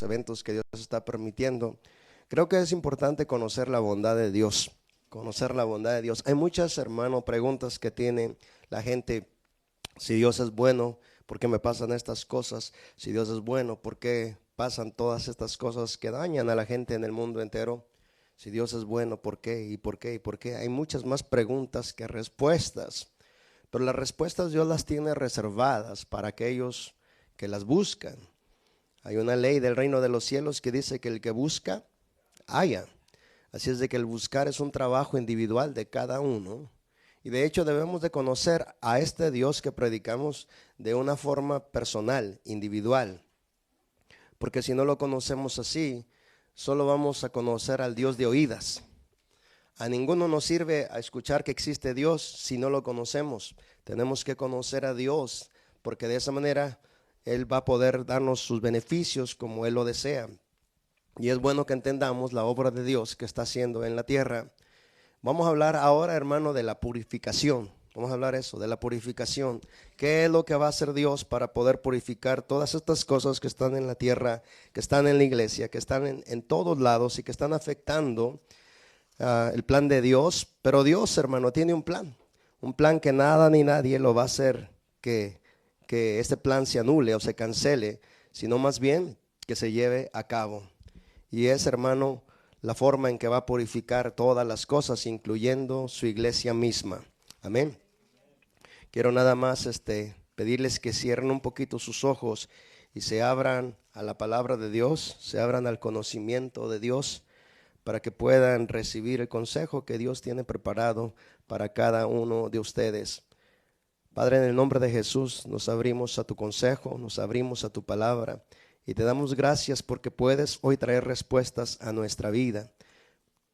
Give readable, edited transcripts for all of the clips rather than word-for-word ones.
los eventos que Dios está permitiendo, creo que es importante conocer la bondad de Dios. Conocer la bondad de Dios. Hay muchas, hermano, preguntas que tiene la gente. Si Dios es bueno, ¿por qué me pasan estas cosas? Si Dios es bueno, ¿por qué pasan todas estas cosas que dañan a la gente en el mundo entero? Si Dios es bueno, ¿por qué? ¿Y por qué? ¿Y por qué? Hay muchas más preguntas que respuestas. Pero las respuestas Dios las tiene reservadas para aquellos que las buscan. Hay una ley del reino de los cielos que dice que el que busca, halla. Así es de que el buscar es un trabajo individual de cada uno. Y de hecho debemos de conocer a este Dios que predicamos de una forma personal, individual. Porque si no lo conocemos así, solo vamos a conocer al Dios de oídas. A ninguno nos sirve a escuchar que existe Dios si no lo conocemos. Tenemos que conocer a Dios, porque de esa manera Él va a poder darnos sus beneficios como Él lo desea. Y es bueno que entendamos la obra de Dios que está haciendo en la tierra. Vamos a hablar ahora, hermano, de la purificación. Vamos a hablar eso, de la purificación. ¿Qué es lo que va a hacer Dios para poder purificar todas estas cosas que están en la tierra, que están en la iglesia, que están en todos lados y que están afectando el plan de Dios? Pero Dios, hermano, tiene un plan que nada ni nadie lo va a hacer que este plan se anule o se cancele, sino más bien que se lleve a cabo. Y es, hermano, la forma en que va a purificar todas las cosas, incluyendo su iglesia misma. Amén. Quiero nada más pedirles que cierren un poquito sus ojos y se abran a la palabra de Dios, se abran al conocimiento de Dios, para que puedan recibir el consejo que Dios tiene preparado para cada uno de ustedes. Padre, en el nombre de Jesús, nos abrimos a tu consejo, nos abrimos a tu palabra. Y te damos gracias porque puedes hoy traer respuestas a nuestra vida,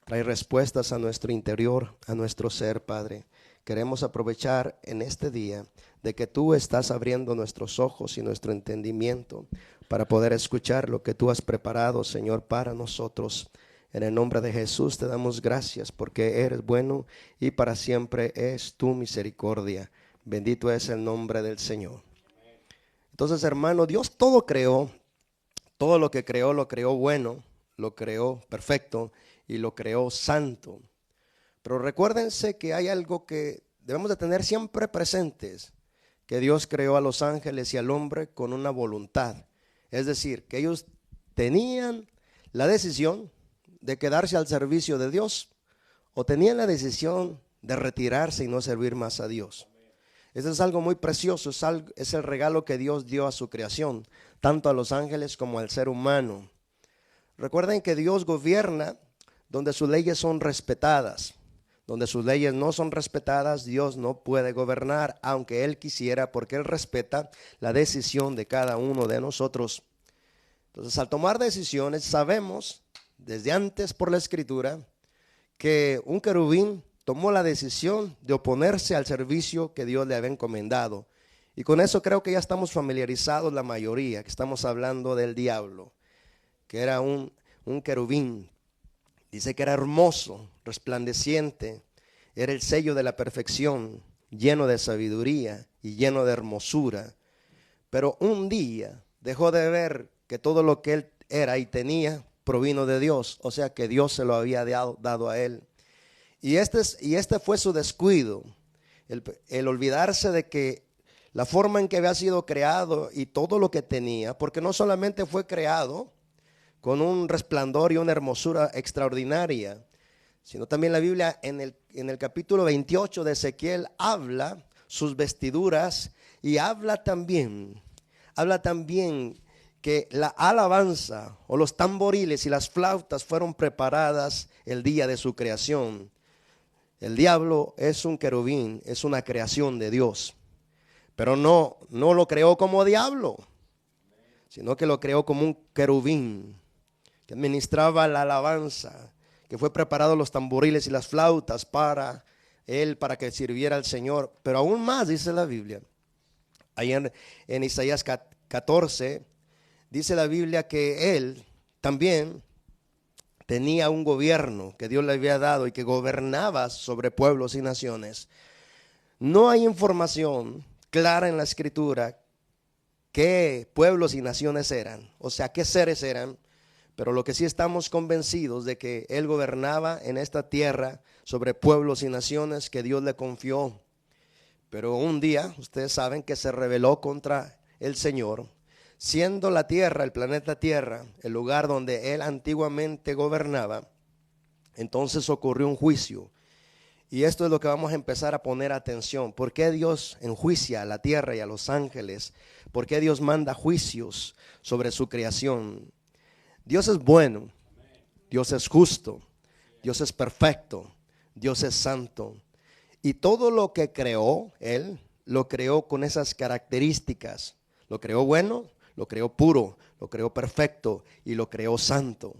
traer respuestas a nuestro interior, a nuestro ser, Padre. Queremos aprovechar en este día de que tú estás abriendo nuestros ojos y nuestro entendimiento para poder escuchar lo que tú has preparado, Señor, para nosotros. En el nombre de Jesús te damos gracias porque eres bueno y para siempre es tu misericordia. Bendito es el nombre del Señor. Entonces, hermano, Dios todo creó. Todo lo que creó, lo creó bueno, lo creó perfecto y lo creó santo. Pero recuérdense que hay algo que debemos de tener siempre presentes, que Dios creó a los ángeles y al hombre con una voluntad. Es decir, que ellos tenían la decisión de quedarse al servicio de Dios o tenían la decisión de retirarse y no servir más a Dios. Eso es algo muy precioso, es el regalo que Dios dio a su creación, tanto a los ángeles como al ser humano. Recuerden que Dios gobierna donde sus leyes son respetadas. Donde sus leyes no son respetadas, Dios no puede gobernar, aunque Él quisiera, porque Él respeta la decisión de cada uno de nosotros. Entonces, al tomar decisiones, sabemos desde antes por la Escritura que un querubín tomó la decisión de oponerse al servicio que Dios le había encomendado. Y con eso creo que ya estamos familiarizados la mayoría, que estamos hablando del diablo, que era un querubín. Dice que era hermoso, resplandeciente, era el sello de la perfección, lleno de sabiduría y lleno de hermosura. Pero un día dejó de ver que todo lo que él era y tenía provino de Dios, o sea que Dios se lo había dado a él. Y este fue su descuido, el olvidarse de que la forma en que había sido creado y todo lo que tenía, porque no solamente fue creado con un resplandor y una hermosura extraordinaria, sino también la Biblia en el capítulo 28 de Ezequiel habla sus vestiduras y habla también que la alabanza o los tamboriles y las flautas fueron preparadas el día de su creación. El diablo es un querubín, es una creación de Dios, pero no lo creó como diablo, sino que lo creó como un querubín que administraba la alabanza, que fue preparado los tamboriles y las flautas para él, para que sirviera al Señor. Pero aún más dice la Biblia, ahí en Isaías 14, dice la Biblia que él también tenía un gobierno que Dios le había dado y que gobernaba sobre pueblos y naciones. No hay información clara en la Escritura qué pueblos y naciones eran, o sea, qué seres eran, pero lo que sí estamos convencidos de que Él gobernaba en esta tierra sobre pueblos y naciones que Dios le confió. Pero un día, ustedes saben que se rebeló contra el Señor, siendo la tierra, el planeta Tierra, el lugar donde Él antiguamente gobernaba. Entonces ocurrió un juicio. Y esto es lo que vamos a empezar a poner atención. ¿Por qué Dios enjuicia a la tierra y a los ángeles? ¿Por qué Dios manda juicios sobre su creación? Dios es bueno, Dios es justo, Dios es perfecto, Dios es santo. Y todo lo que creó, Él lo creó con esas características. Lo creó bueno, lo creó puro, lo creó perfecto y lo creó santo.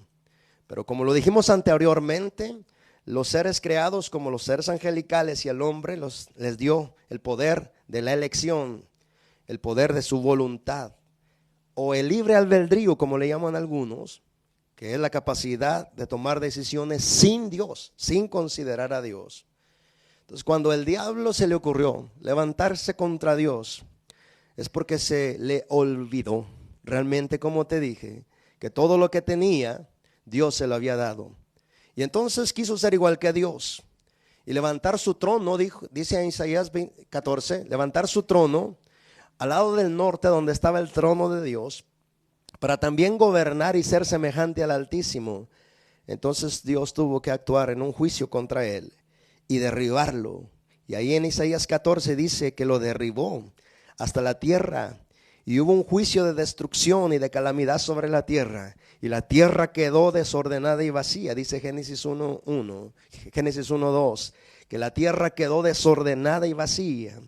Pero como lo dijimos anteriormente, los seres creados como los seres angelicales y el hombre les dio el poder de la elección, el poder de su voluntad, o el libre albedrío, como le llaman algunos, que es la capacidad de tomar decisiones sin Dios, sin considerar a Dios. Entonces, cuando el diablo se le ocurrió levantarse contra Dios, es porque se le olvidó, realmente, como te dije, que todo lo que tenía, Dios se lo había dado. Y entonces quiso ser igual que Dios y levantar su trono, dice en Isaías 14, levantar su trono al lado del norte donde estaba el trono de Dios, para también gobernar y ser semejante al Altísimo. Entonces Dios tuvo que actuar en un juicio contra él y derribarlo. Y ahí en Isaías 14 dice que lo derribó hasta la tierra. Y hubo un juicio de destrucción y de calamidad sobre la tierra. Y la tierra quedó desordenada y vacía, dice Génesis 1:1, Génesis 1:2, que la tierra quedó desordenada y vacía.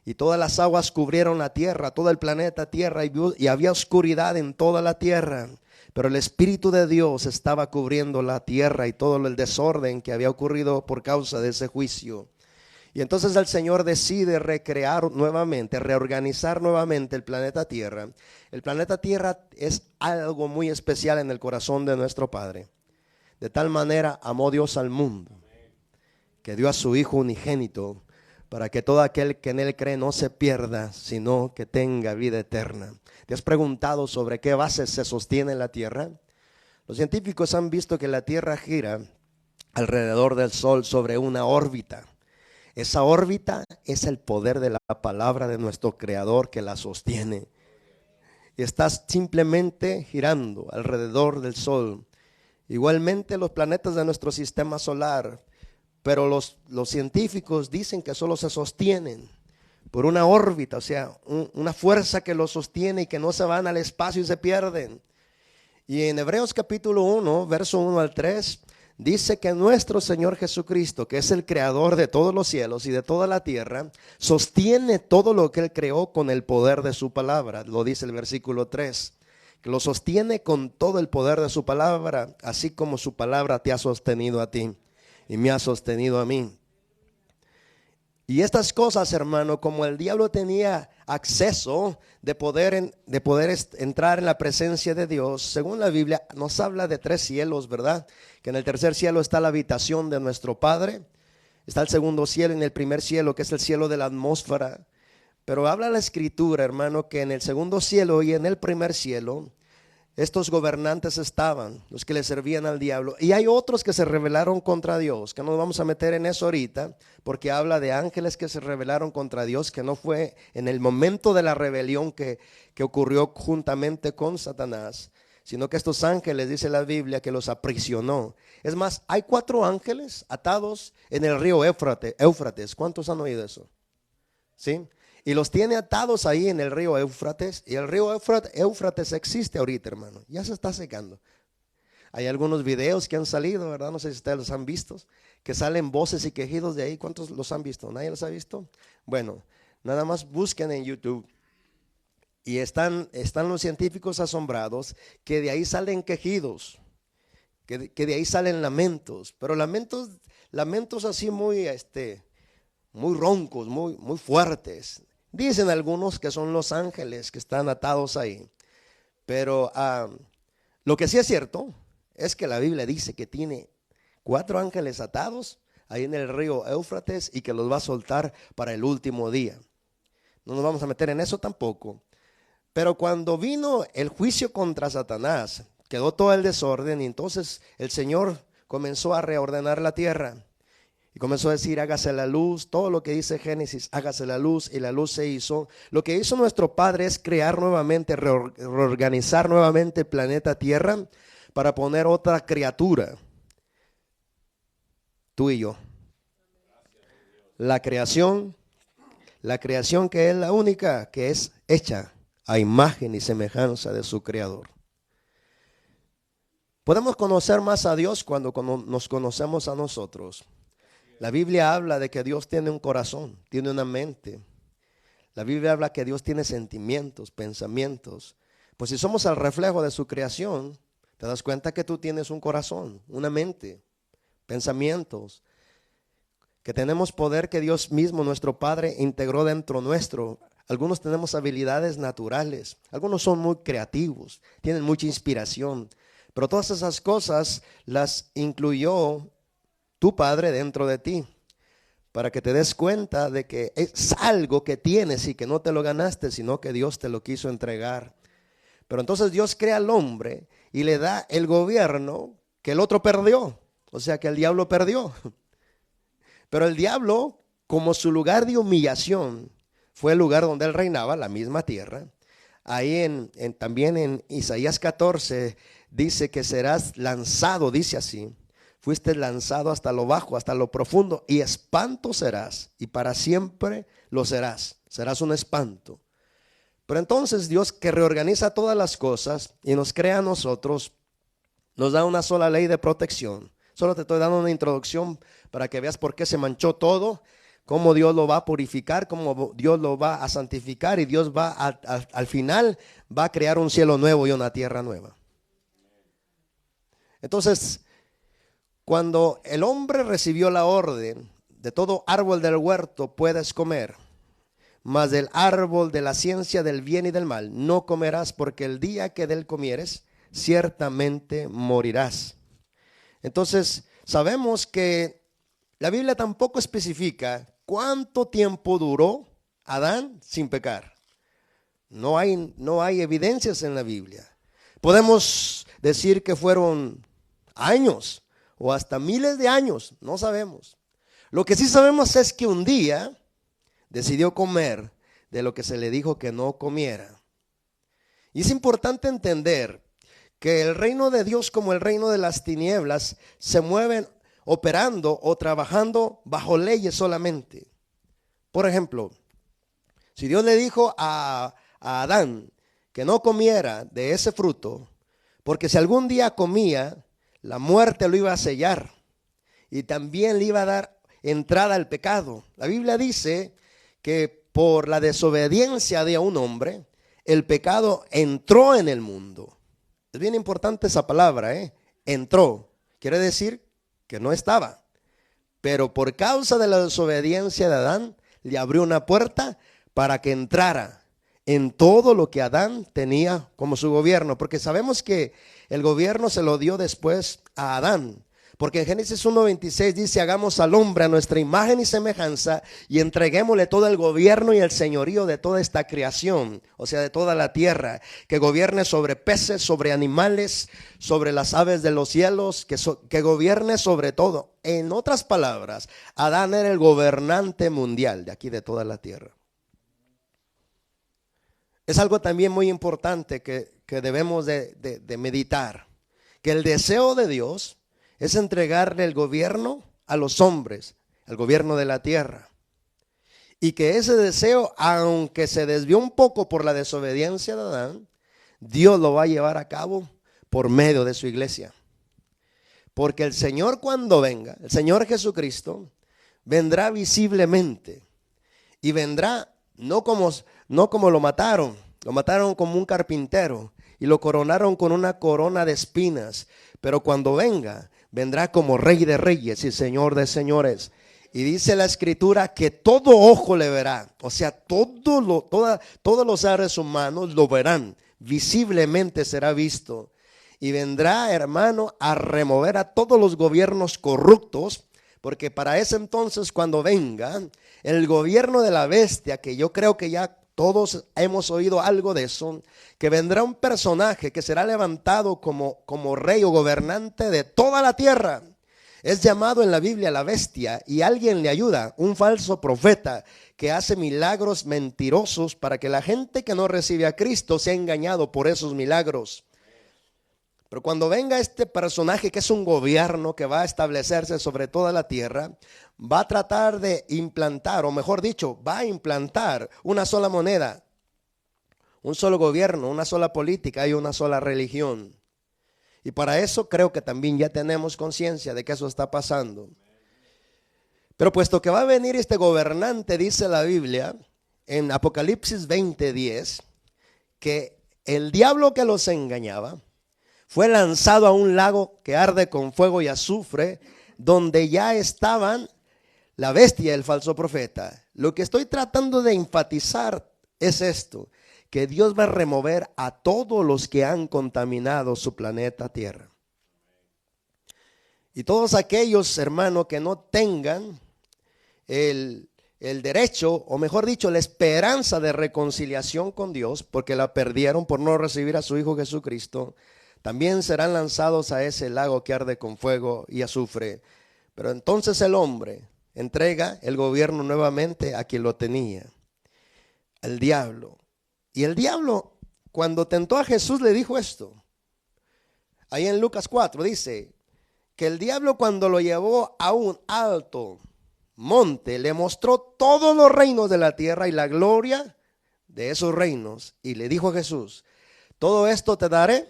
Y todas las aguas cubrieron la tierra, todo el planeta tierra, y había oscuridad en toda la tierra. Pero el Espíritu de Dios estaba cubriendo la tierra y todo el desorden que había ocurrido por causa de ese juicio. Y entonces el Señor decide recrear nuevamente, reorganizar nuevamente el planeta Tierra. El planeta Tierra es algo muy especial en el corazón de nuestro Padre. De tal manera amó Dios al mundo, que dio a su Hijo unigénito, para que todo aquel que en Él cree no se pierda, sino que tenga vida eterna. ¿Te has preguntado sobre qué bases se sostiene la Tierra? Los científicos han visto que la Tierra gira alrededor del Sol sobre una órbita. Esa órbita es el poder de la palabra de nuestro Creador que la sostiene. Y estás simplemente girando alrededor del Sol. Igualmente los planetas de nuestro sistema solar, pero los científicos dicen que solo se sostienen por una órbita, o sea, una fuerza que los sostiene y que no se van al espacio y se pierden. Y en Hebreos capítulo 1, verso 1 al 3, dice que nuestro Señor Jesucristo, que es el creador de todos los cielos y de toda la tierra, sostiene todo lo que Él creó con el poder de su palabra. Lo dice el versículo 3, que lo sostiene con todo el poder de su palabra, así como su palabra te ha sostenido a ti y me ha sostenido a mí. Y estas cosas, hermano, como el diablo tenía acceso de poder entrar en la presencia de Dios, según la Biblia nos habla de 3 cielos, ¿verdad? Que en el tercer cielo está la habitación de nuestro Padre, está el segundo cielo, y en el primer cielo, que es el cielo de la atmósfera. Pero habla la Escritura, hermano, que en el segundo cielo y en el primer cielo, estos gobernantes estaban, los que le servían al diablo. Y hay otros que se rebelaron contra Dios, que no nos vamos a meter en eso ahorita, porque habla de ángeles que se rebelaron contra Dios, que no fue en el momento de la rebelión que ocurrió juntamente con Satanás, sino que estos ángeles, dice la Biblia, que los aprisionó. Es más, hay 4 ángeles atados en el río Éufrates. ¿Cuántos han oído eso? ¿Sí? Y los tiene atados ahí en el río Éufrates. Y el río Éufrates existe ahorita, hermano. Ya se está secando. Hay algunos videos que han salido, ¿verdad? No sé si ustedes los han visto, que salen voces y quejidos de ahí. ¿Cuántos los han visto? ¿Nadie los ha visto? Bueno, nada más busquen en YouTube. Y están los científicos asombrados que de ahí salen quejidos, que de ahí salen lamentos. Pero lamentos así muy roncos, muy fuertes. Dicen algunos que son los ángeles que están atados ahí. Pero lo que sí es cierto es que la Biblia dice que tiene 4 ángeles atados ahí en el río Éufrates y que los va a soltar para el último día. No nos vamos a meter en eso tampoco. Pero cuando vino el juicio contra Satanás, quedó todo el desorden y entonces el Señor comenzó a reordenar la tierra. Y comenzó a decir, hágase la luz, todo lo que dice Génesis, hágase la luz, y la luz se hizo. Lo que hizo nuestro Padre es crear nuevamente, reorganizar nuevamente el planeta Tierra para poner otra criatura, tú y yo. La creación que es la única que es hecha a imagen y semejanza de su Creador. Podemos conocer más a Dios cuando nos conocemos a nosotros. La Biblia habla de que Dios tiene un corazón, tiene una mente. La Biblia habla que Dios tiene sentimientos, pensamientos. Pues si somos el reflejo de su creación, te das cuenta que tú tienes un corazón, una mente, pensamientos, que tenemos poder que Dios mismo, nuestro Padre, integró dentro nuestro. Algunos tenemos habilidades naturales, algunos son muy creativos, tienen mucha inspiración, pero todas esas cosas las incluyó tu Padre dentro de ti, para que te des cuenta de que es algo que tienes y que no te lo ganaste, sino que Dios te lo quiso entregar. Pero entonces Dios crea al hombre y le da el gobierno que el otro perdió, o sea que el diablo perdió. Pero el diablo, como su lugar de humillación fue el lugar donde él reinaba, la misma tierra, ahí también en Isaías 14 dice que serás lanzado, dice así. Fuiste lanzado hasta lo bajo, hasta lo profundo, y espanto serás, y para siempre lo serás. Serás un espanto. Pero entonces Dios, que reorganiza todas las cosas y nos crea a nosotros, nos da una sola ley de protección. Solo te estoy dando una introducción para que veas por qué se manchó todo, cómo Dios lo va a purificar, cómo Dios lo va a santificar, y Dios va al final va a crear un cielo nuevo y una tierra nueva. Entonces, cuando el hombre recibió la orden, de todo árbol del huerto puedes comer, mas del árbol de la ciencia del bien y del mal no comerás, porque el día que de él comieres, ciertamente morirás. Entonces, sabemos que la Biblia tampoco especifica cuánto tiempo duró Adán sin pecar. No hay evidencias en la Biblia. Podemos decir que fueron años o hasta miles de años, no sabemos. Lo que sí sabemos es que un día decidió comer de lo que se le dijo que no comiera. Y es importante entender que el reino de Dios, como el reino de las tinieblas, se mueven operando o trabajando bajo leyes solamente. Por ejemplo, si Dios le dijo a Adán que no comiera de ese fruto, porque si algún día comía, la muerte lo iba a sellar y también le iba a dar entrada al pecado. La Biblia dice que por la desobediencia de un hombre, el pecado entró en el mundo. Es bien importante esa palabra, entró. Quiere decir que no estaba. Pero por causa de la desobediencia de Adán, le abrió una puerta para que entrara en todo lo que Adán tenía como su gobierno. Porque sabemos que el gobierno se lo dio después a Adán. Porque en Génesis 1:26 dice, hagamos al hombre a nuestra imagen y semejanza y entreguémosle todo el gobierno y el señorío de toda esta creación, o sea, de toda la tierra, que gobierne sobre peces, sobre animales, sobre las aves de los cielos, que gobierne sobre todo. En otras palabras, Adán era el gobernante mundial de aquí, de toda la tierra. Es algo también muy importante que debemos de meditar, que el deseo de Dios es entregarle el gobierno a los hombres, el gobierno de la tierra. Y que ese deseo, aunque se desvió un poco por la desobediencia de Adán, Dios lo va a llevar a cabo por medio de su iglesia. Porque el Señor, cuando venga, el Señor Jesucristo, vendrá visiblemente. Y vendrá no como lo mataron como un carpintero y lo coronaron con una corona de espinas. Pero cuando venga, vendrá como Rey de Reyes y Señor de Señores. Y dice la Escritura que todo ojo le verá. O sea, todos los seres humanos lo verán. Visiblemente será visto. Y vendrá, hermano, a remover a todos los gobiernos corruptos. Porque para ese entonces, cuando venga el gobierno de la bestia, que yo creo que ya Todos hemos oído algo de eso, que vendrá un personaje que será levantado como rey o gobernante de toda la tierra. Es llamado en la Biblia la bestia y alguien le ayuda, un falso profeta que hace milagros mentirosos para que la gente que no recibe a Cristo sea engañado por esos milagros. Pero cuando venga este personaje que es un gobierno que va a establecerse sobre toda la tierra, va a tratar de implantar, o mejor dicho, va a implantar una sola moneda, un solo gobierno, una sola política y una sola religión. Y para eso creo que también ya tenemos conciencia de que eso está pasando. Pero puesto que va a venir este gobernante, dice la Biblia en Apocalipsis 20:10, que el diablo que los engañaba fue lanzado a un lago que arde con fuego y azufre, donde ya estaban la bestia y el falso profeta. Lo que estoy tratando de enfatizar es esto, que Dios va a remover a todos los que han contaminado su planeta Tierra. Y todos aquellos, hermanos, que no tengan el derecho, o mejor dicho, la esperanza de reconciliación con Dios, porque la perdieron por no recibir a su Hijo Jesucristo, también serán lanzados a ese lago que arde con fuego y azufre. Pero entonces el hombre entrega el gobierno nuevamente a quien lo tenía, al diablo. Y el diablo, cuando tentó a Jesús, le dijo esto. Ahí en Lucas 4 dice que el diablo, cuando lo llevó a un alto monte, le mostró todos los reinos de la tierra y la gloria de esos reinos. Y le dijo a Jesús: todo esto te daré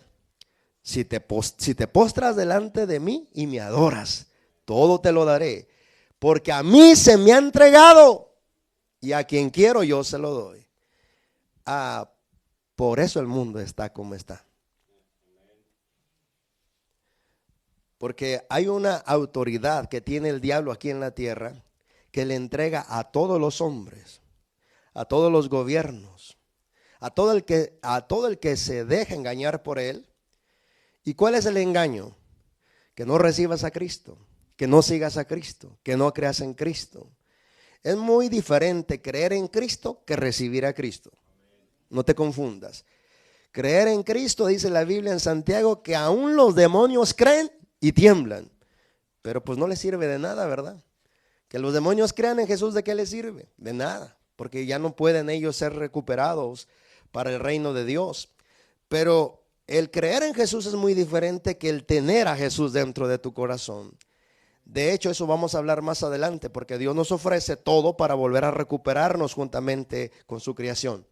si te postras delante de mí y me adoras. Todo te lo daré, porque a mí se me ha entregado y a quien quiero yo se lo doy. Por eso el mundo está como está. Porque hay una autoridad que tiene el diablo aquí en la tierra que le entrega a todos los hombres, a todos los gobiernos, a todo el que se deja engañar por él. ¿Y cuál es el engaño? Que no recibas a Cristo, que no sigas a Cristo, que no creas en Cristo. Es muy diferente creer en Cristo que recibir a Cristo. No te confundas. Creer en Cristo, dice la Biblia en Santiago, que aún los demonios creen y tiemblan. Pero pues no les sirve de nada, ¿verdad? Que los demonios crean en Jesús, ¿de qué les sirve? De nada, porque ya no pueden ellos ser recuperados para el reino de Dios. Pero el creer en Jesús es muy diferente que el tener a Jesús dentro de tu corazón. De hecho, eso vamos a hablar más adelante, porque Dios nos ofrece todo para volver a recuperarnos juntamente con su creación.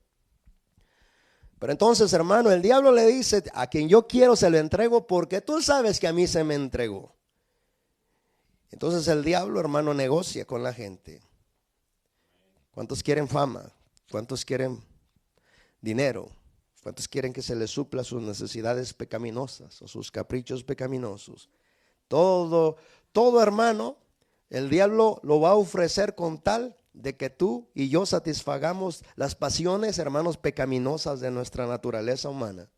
Pero entonces, hermano, el diablo le dice: a quien yo quiero se lo entrego, porque tú sabes que a mí se me entregó. Entonces el diablo, hermano, negocia con la gente. ¿Cuántos quieren fama? ¿Cuántos quieren dinero? ¿Cuántos quieren que se les supla sus necesidades pecaminosas o sus caprichos pecaminosos? Todo, hermano, el diablo lo va a ofrecer con tal de que tú y yo satisfagamos las pasiones, hermanos, pecaminosas de nuestra naturaleza humana.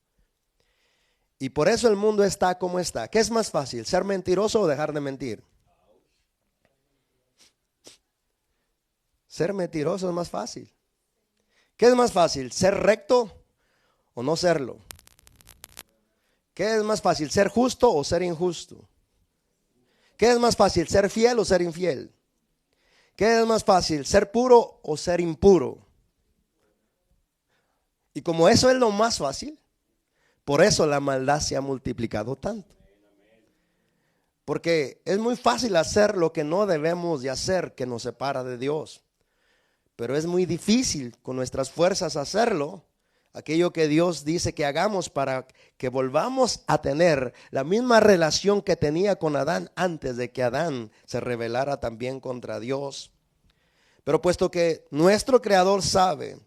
Y por eso el mundo está como está. ¿Qué es más fácil, ser mentiroso o dejar de mentir? Ser mentiroso es más fácil. ¿Qué es más fácil, ser recto o no serlo? ¿Qué es más fácil, ser justo o ser injusto? ¿Qué es más fácil, ser fiel o ser infiel? ¿Qué es más fácil, ser puro o ser impuro? Y como eso es lo más fácil, por eso la maldad se ha multiplicado tanto. Porque es muy fácil hacer lo que no debemos de hacer, que nos separa de Dios. Pero es muy difícil con nuestras fuerzas hacerlo, aquello que Dios dice que hagamos para que volvamos a tener la misma relación que tenía con Adán antes de que Adán se rebelara también contra Dios. Pero puesto que nuestro Creador sabe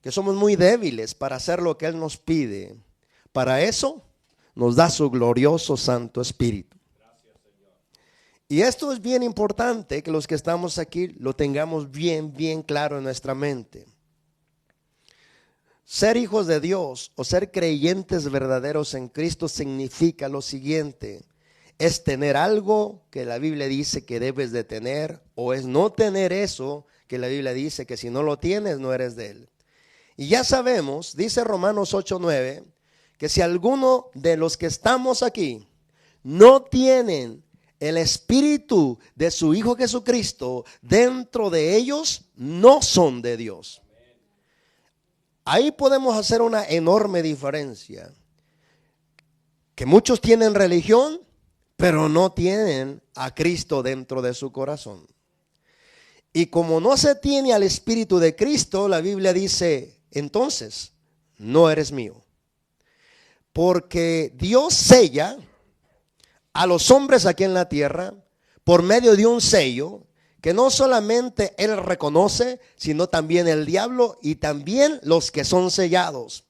que somos muy débiles para hacer lo que Él nos pide, para eso nos da su glorioso Santo Espíritu. Y esto es bien importante que los que estamos aquí lo tengamos bien claro en nuestra mente. Ser hijos de Dios o ser creyentes verdaderos en Cristo significa lo siguiente: es tener algo que la Biblia dice que debes de tener, o es no tener eso que la Biblia dice que si no lo tienes no eres de Él. Y ya sabemos, dice Romanos 8:9, que si alguno de los que estamos aquí no tienen el Espíritu de su Hijo Jesucristo dentro de ellos, no son de Dios. Ahí podemos hacer una enorme diferencia. Que muchos tienen religión, pero no tienen a Cristo dentro de su corazón. Y como no se tiene al Espíritu de Cristo, la Biblia dice, entonces, no eres mío. Porque Dios sella a los hombres aquí en la tierra por medio de un sello que no solamente Él reconoce, sino también el diablo y también los que son sellados.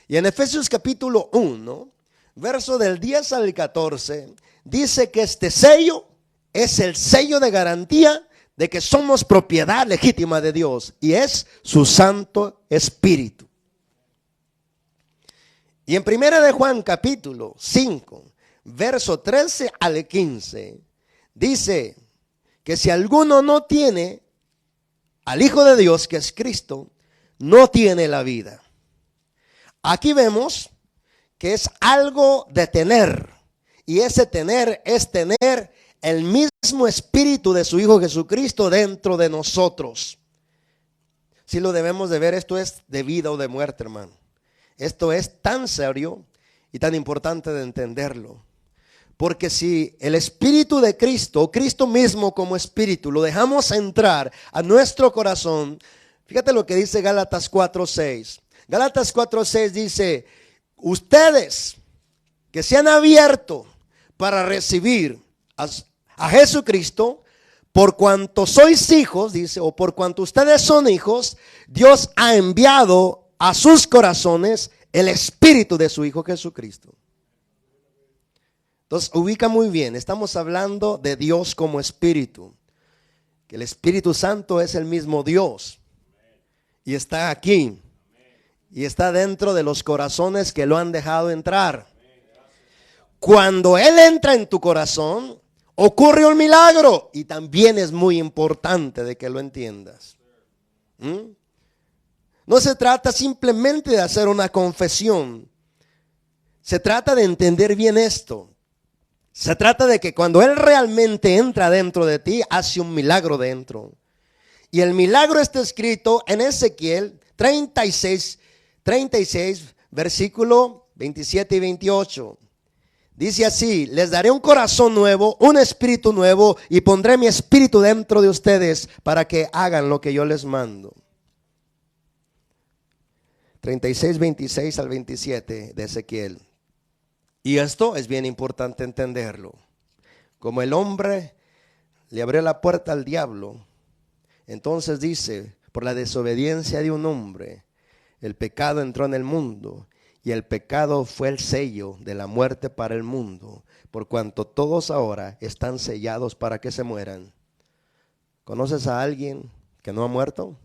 Y en Efesios capítulo 1, verso del 10 al 14, dice que este sello es el sello de garantía de que somos propiedad legítima de Dios y es su Santo Espíritu. Y en Primera de Juan capítulo 5, verso 13 al 15, dice que si alguno no tiene al Hijo de Dios, que es Cristo, no tiene la vida. Aquí vemos que es algo de tener, y ese tener es tener el mismo Espíritu de su Hijo Jesucristo dentro de nosotros. Si lo debemos de ver, esto es de vida o de muerte, hermano. Esto es tan serio y tan importante de entenderlo. Porque si el Espíritu de Cristo, Cristo mismo como Espíritu, lo dejamos entrar a nuestro corazón, fíjate lo que dice Gálatas 4:6. Gálatas 4:6 dice, ustedes que se han abierto para recibir a Jesucristo, por cuanto sois hijos, dice, o por cuanto ustedes son hijos, Dios ha enviado a sus corazones el Espíritu de su Hijo Jesucristo. Entonces, ubica muy bien, estamos hablando de Dios como Espíritu, que el Espíritu Santo es el mismo Dios y está aquí y está dentro de los corazones que lo han dejado entrar. Cuando Él entra en tu corazón, ocurre un milagro y también es muy importante de que lo entiendas. No se trata simplemente de hacer una confesión, se trata de entender bien esto. Se trata de que cuando Él realmente entra dentro de ti, hace un milagro dentro. Y el milagro está escrito en Ezequiel 36, versículo 27 y 28. Dice así, les daré un corazón nuevo, un espíritu nuevo, y pondré mi espíritu dentro de ustedes para que hagan lo que yo les mando. 36, 26 al 27 de Ezequiel. Y esto es bien importante entenderlo. Como el hombre le abrió la puerta al diablo, entonces dice, por la desobediencia de un hombre, el pecado entró en el mundo, y el pecado fue el sello de la muerte para el mundo, por cuanto todos ahora están sellados para que se mueran. ¿Conoces a alguien que no ha muerto?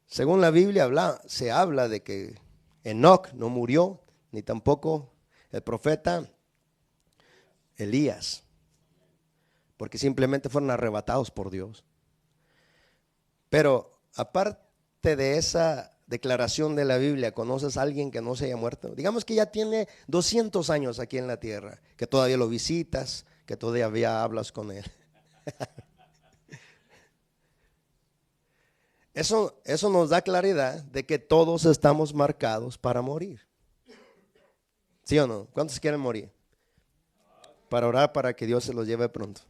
Según la Biblia se habla de que Enoc no murió, ni tampoco el profeta Elías, porque simplemente fueron arrebatados por Dios. Pero aparte de esa declaración de la Biblia, ¿conoces a alguien que no se haya muerto? Digamos que ya tiene 200 años aquí en la tierra, que todavía lo visitas, que todavía hablas con él. Eso nos da claridad de que todos estamos marcados para morir. ¿Sí o no? ¿Cuántos quieren morir? Para orar para que Dios se los lleve pronto.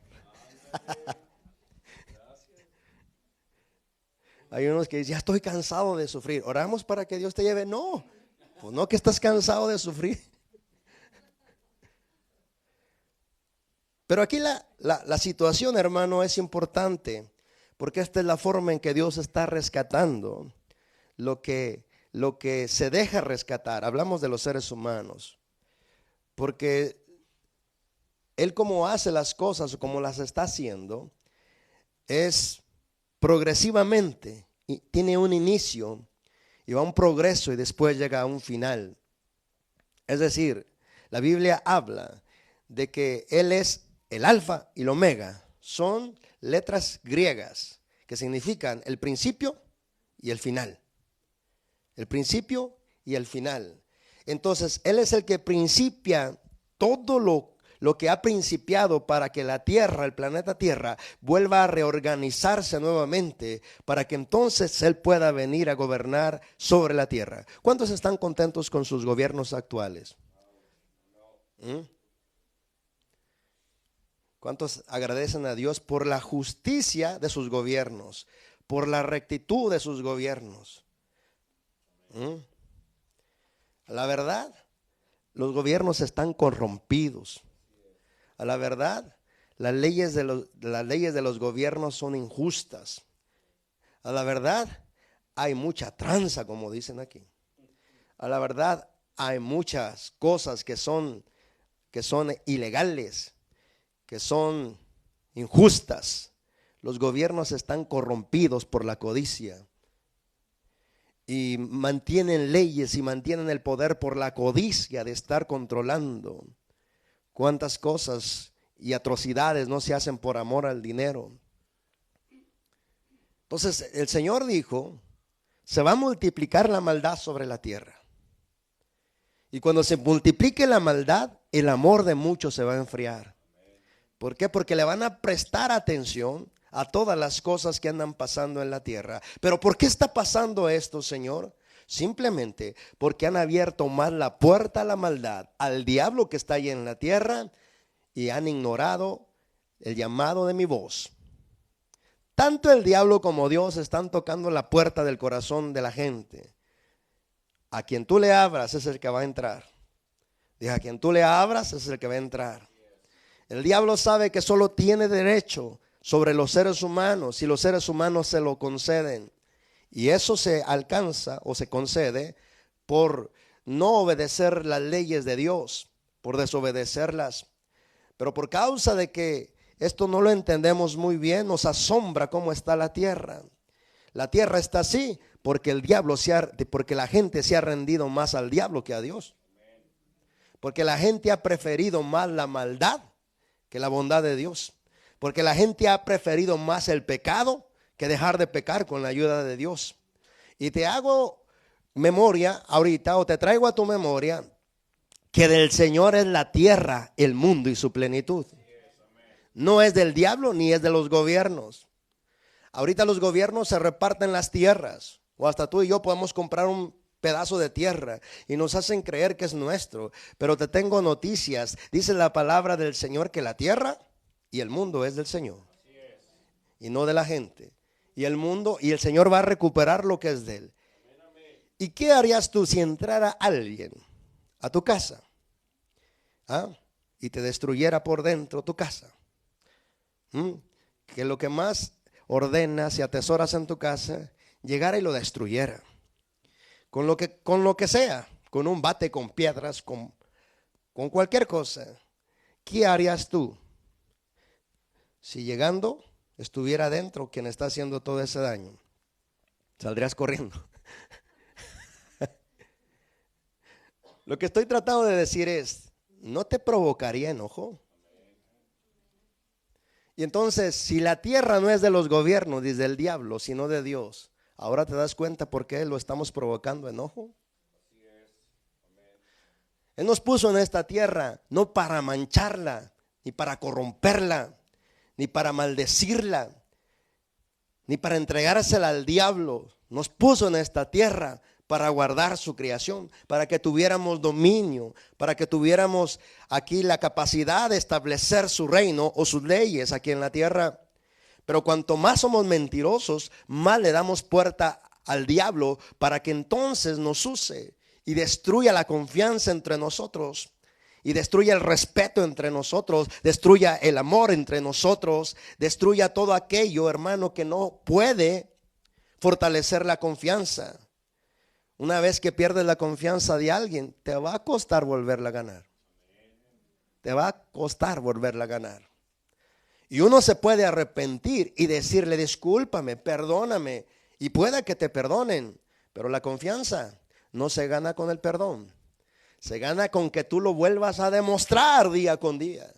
Hay unos que dicen, ya estoy cansado de sufrir. ¿Oramos para que Dios te lleve? No, pues no, que estás cansado de sufrir. Pero aquí la situación, hermano, es importante. Porque esta es la forma en que Dios está rescatando lo que se deja rescatar. Hablamos de los seres humanos. Porque Él, como hace las cosas o como las está haciendo, es progresivamente. Y tiene un inicio y va a un progreso y después llega a un final. Es decir, la Biblia habla de que Él es el alfa y el omega. Son letras griegas que significan el principio y el final. El principio y el final. Entonces, Él es el que principia todo lo que ha principiado para que la Tierra, el planeta Tierra, vuelva a reorganizarse nuevamente, para que entonces Él pueda venir a gobernar sobre la Tierra. ¿Cuántos están contentos con sus gobiernos actuales? ¿Cuántos agradecen a Dios por la justicia de sus gobiernos, por la rectitud de sus gobiernos? La verdad, los gobiernos están corrompidos. A la verdad, las leyes de los gobiernos son injustas. A la verdad, hay mucha tranza, como dicen aquí. A la verdad, hay muchas cosas que son ilegales, que son injustas. Los gobiernos están corrompidos por la codicia. Y mantienen leyes y mantienen el poder por la codicia de estar controlando. Cuántas cosas y atrocidades no se hacen por amor al dinero. Entonces el Señor dijo, se va a multiplicar la maldad sobre la tierra. Y cuando se multiplique la maldad, el amor de muchos se va a enfriar. ¿Por qué? Porque le van a prestar atención a todas las cosas que andan pasando en la tierra. Pero ¿por qué está pasando esto, Señor? Simplemente porque han abierto más la puerta a la maldad, al diablo que está ahí en la tierra, y han ignorado el llamado de mi voz. Tanto el diablo como Dios están tocando la puerta del corazón de la gente. A quien tú le abras es el que va a entrar. Dije, a quien tú le abras es el que va a entrar. El diablo sabe que solo tiene derecho sobre los seres humanos si los seres humanos se lo conceden. Y eso se alcanza o se concede por no obedecer las leyes de Dios, por desobedecerlas. Pero por causa de que esto no lo entendemos muy bien, nos asombra cómo está la tierra. La tierra está así porque porque la gente se ha rendido más al diablo que a Dios. Porque la gente ha preferido más la maldad que la bondad de Dios. Porque la gente ha preferido más el pecado que dejar de pecar con la ayuda de Dios. Y te hago memoria ahorita, o te traigo a tu memoria, que del Señor es la tierra, el mundo y su plenitud. No es del diablo ni es de los gobiernos. Ahorita los gobiernos se reparten las tierras, o hasta tú y yo podemos comprar un pedazo de tierra y nos hacen creer que es nuestro. Pero te tengo noticias. Dice la palabra del Señor que la tierra y el mundo es del Señor y no de la gente. Y el mundo y el Señor va a recuperar lo que es de él. ¿Y qué harías tú si entrara alguien a tu casa y te destruyera por dentro tu casa? Que lo que más ordenas y atesoras en tu casa llegara y lo destruyera. Con lo que sea, con un bate, con piedras, con cualquier cosa. ¿Qué harías tú si llegando estuviera adentro quien está haciendo todo ese daño? Saldrías corriendo. Lo que estoy tratando de decir es, ¿no te provocaría enojo? Y entonces, si la tierra no es de los gobiernos, ni del diablo, sino de Dios, ¿ahora te das cuenta por qué lo estamos provocando enojo? Él nos puso en esta tierra no para mancharla, ni para corromperla, ni para maldecirla, ni para entregársela al diablo. Nos puso en esta tierra para guardar su creación, para que tuviéramos dominio, para que tuviéramos aquí la capacidad de establecer su reino o sus leyes aquí en la tierra. Pero cuanto más somos mentirosos, más le damos puerta al diablo para que entonces nos use y destruya la confianza entre nosotros, y destruya el respeto entre nosotros, destruya el amor entre nosotros, destruya todo aquello, hermano, que no puede fortalecer la confianza. Una vez que pierdes la confianza de alguien, te va a costar volverla a ganar. Te va a costar volverla a ganar. Y uno se puede arrepentir y decirle, discúlpame, perdóname, y pueda que te perdonen, pero la confianza no se gana con el perdón. Se gana con que tú lo vuelvas a demostrar día con día,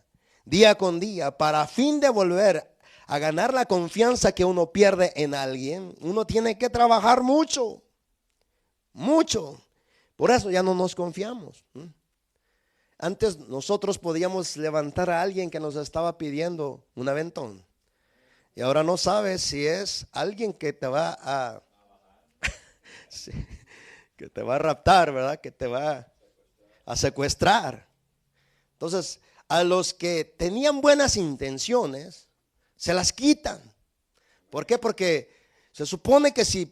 para fin de volver a ganar la confianza que uno pierde en alguien, uno tiene que trabajar mucho, mucho. Por eso ya no nos confiamos. Antes nosotros podíamos levantar a alguien que nos estaba pidiendo un aventón. Y ahora no sabes si es alguien que te va a sí, que te va a raptar, ¿verdad? Que te va a secuestrar. Entonces, a los que tenían buenas intenciones, se las quitan. ¿Por qué? Porque se supone que si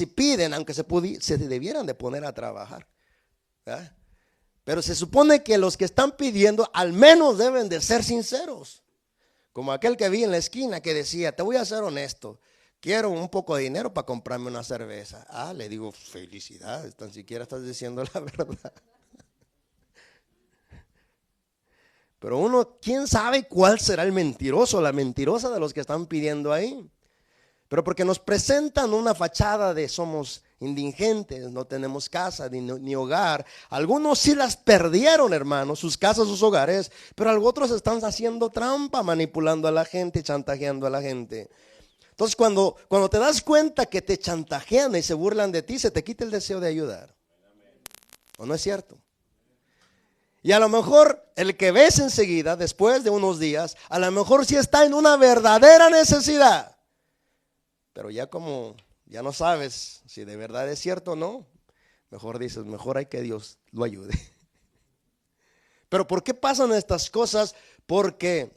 piden, aunque se debieran de poner a trabajar, ¿verdad? Pero se supone que los que están pidiendo al menos deben de ser sinceros. Como aquel que vi en la esquina que decía, te voy a ser honesto, quiero un poco de dinero para comprarme una cerveza. Ah, le digo, felicidades, tan siquiera estás diciendo la verdad. Pero uno, ¿quién sabe cuál será el mentiroso, la mentirosa de los que están pidiendo ahí? Pero porque nos presentan una fachada de somos indigentes, no tenemos casa ni hogar. Algunos sí las perdieron, hermanos, sus casas, sus hogares, pero otros están haciendo trampa, manipulando a la gente, chantajeando a la gente. Entonces cuando te das cuenta que te chantajean y se burlan de ti, se te quita el deseo de ayudar. ¿O no es cierto? Y a lo mejor el que ves enseguida, después de unos días, a lo mejor sí está en una verdadera necesidad. Pero ya como ya no sabes si de verdad es cierto o no, mejor dices, mejor hay que Dios lo ayude. Pero ¿por qué pasan estas cosas? Porque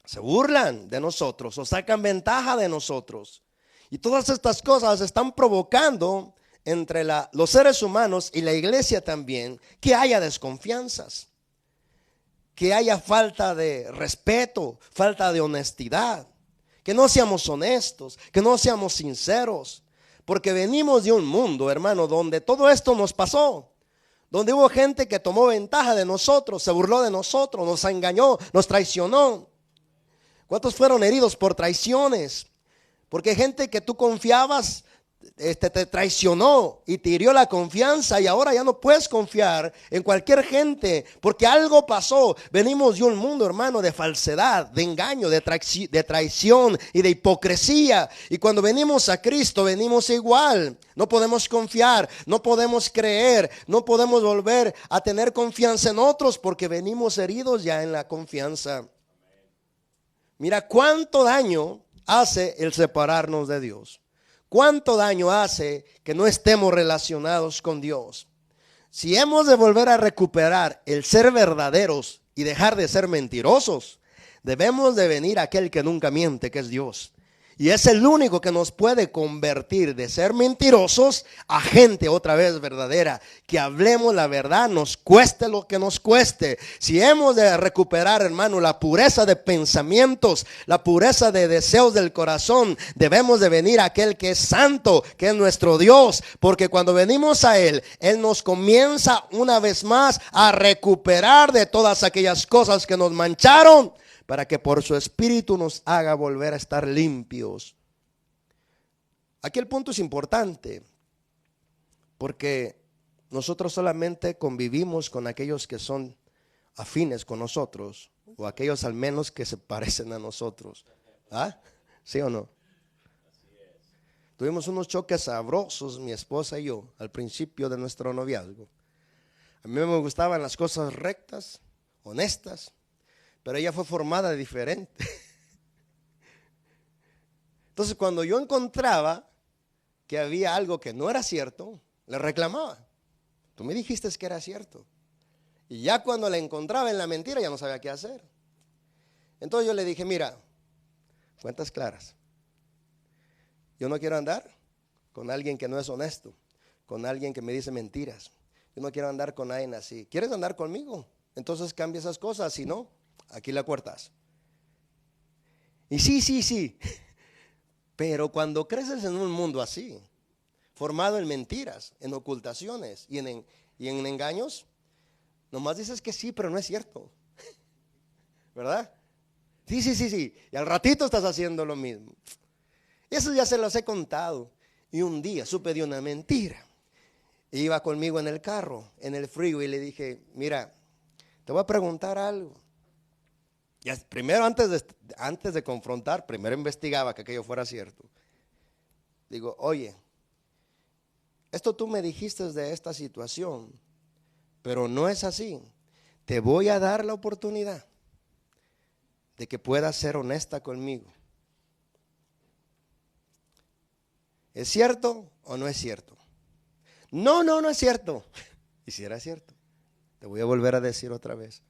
se burlan de nosotros o sacan ventaja de nosotros. Y todas estas cosas están provocando entre los seres humanos y la iglesia también que haya desconfianzas, que haya falta de respeto, falta de honestidad. Que no seamos honestos, que no seamos sinceros, porque venimos de un mundo, hermano, donde todo esto nos pasó, donde hubo gente que tomó ventaja de nosotros, se burló de nosotros, nos engañó, nos traicionó. ¿Cuántos fueron heridos por traiciones? Porque gente que tú confiabas te traicionó y te hirió la confianza y ahora ya no puedes confiar en cualquier gente porque algo pasó. Venimos de un mundo, hermano, de falsedad, de engaño, de traición y de hipocresía. Y cuando venimos a Cristo, venimos igual. No podemos confiar, no podemos creer, no podemos volver a tener confianza en otros porque venimos heridos ya en la confianza. Mira cuánto daño hace el separarnos de Dios. ¿Cuánto daño hace que no estemos relacionados con Dios? Si hemos de volver a recuperar el ser verdaderos y dejar de ser mentirosos, debemos de venir a aquel que nunca miente, que es Dios. Y es el único que nos puede convertir de ser mentirosos a gente otra vez verdadera. Que hablemos la verdad, nos cueste lo que nos cueste. Si hemos de recuperar, hermano, la pureza de pensamientos, la pureza de deseos del corazón, debemos de venir a aquel que es santo, que es nuestro Dios. Porque cuando venimos a Él, Él nos comienza una vez más a recuperar de todas aquellas cosas que nos mancharon, para que por su espíritu nos haga volver a estar limpios. Aquí el punto es importante, porque nosotros solamente convivimos con aquellos que son afines con nosotros, o aquellos al menos que se parecen a nosotros. ¿Ah? ¿Sí o no? Tuvimos unos choques sabrosos, mi esposa y yo, al principio de nuestro noviazgo. A mí me gustaban las cosas rectas, honestas, pero ella fue formada diferente. Entonces cuando yo encontraba que había algo que no era cierto, le reclamaba. Tú me dijiste que era cierto. Y ya cuando la encontraba en la mentira ya no sabía qué hacer. Entonces yo le dije, mira, cuentas claras. Yo no quiero andar con alguien que no es honesto, con alguien que me dice mentiras. Yo no quiero andar con alguien así. ¿Quieres andar conmigo? Entonces cambia esas cosas, si no, aquí la cortas. Y sí. Pero cuando creces en un mundo así, formado en mentiras, en ocultaciones y en engaños, nomás dices que sí, pero no es cierto. ¿Verdad? Sí. Y al ratito estás haciendo lo mismo. Eso ya se los he contado. Y un día supe de una mentira. Iba conmigo en el carro, en el freeway, y le dije, mira, te voy a preguntar algo. Primero, antes de confrontar, primero investigaba que aquello fuera cierto. Digo, oye, esto tú me dijiste de esta situación, pero no es así. Te voy a dar la oportunidad de que puedas ser honesta conmigo. ¿Es cierto o no es cierto? No, no es cierto. Y si era cierto, te voy a volver a decir otra vez.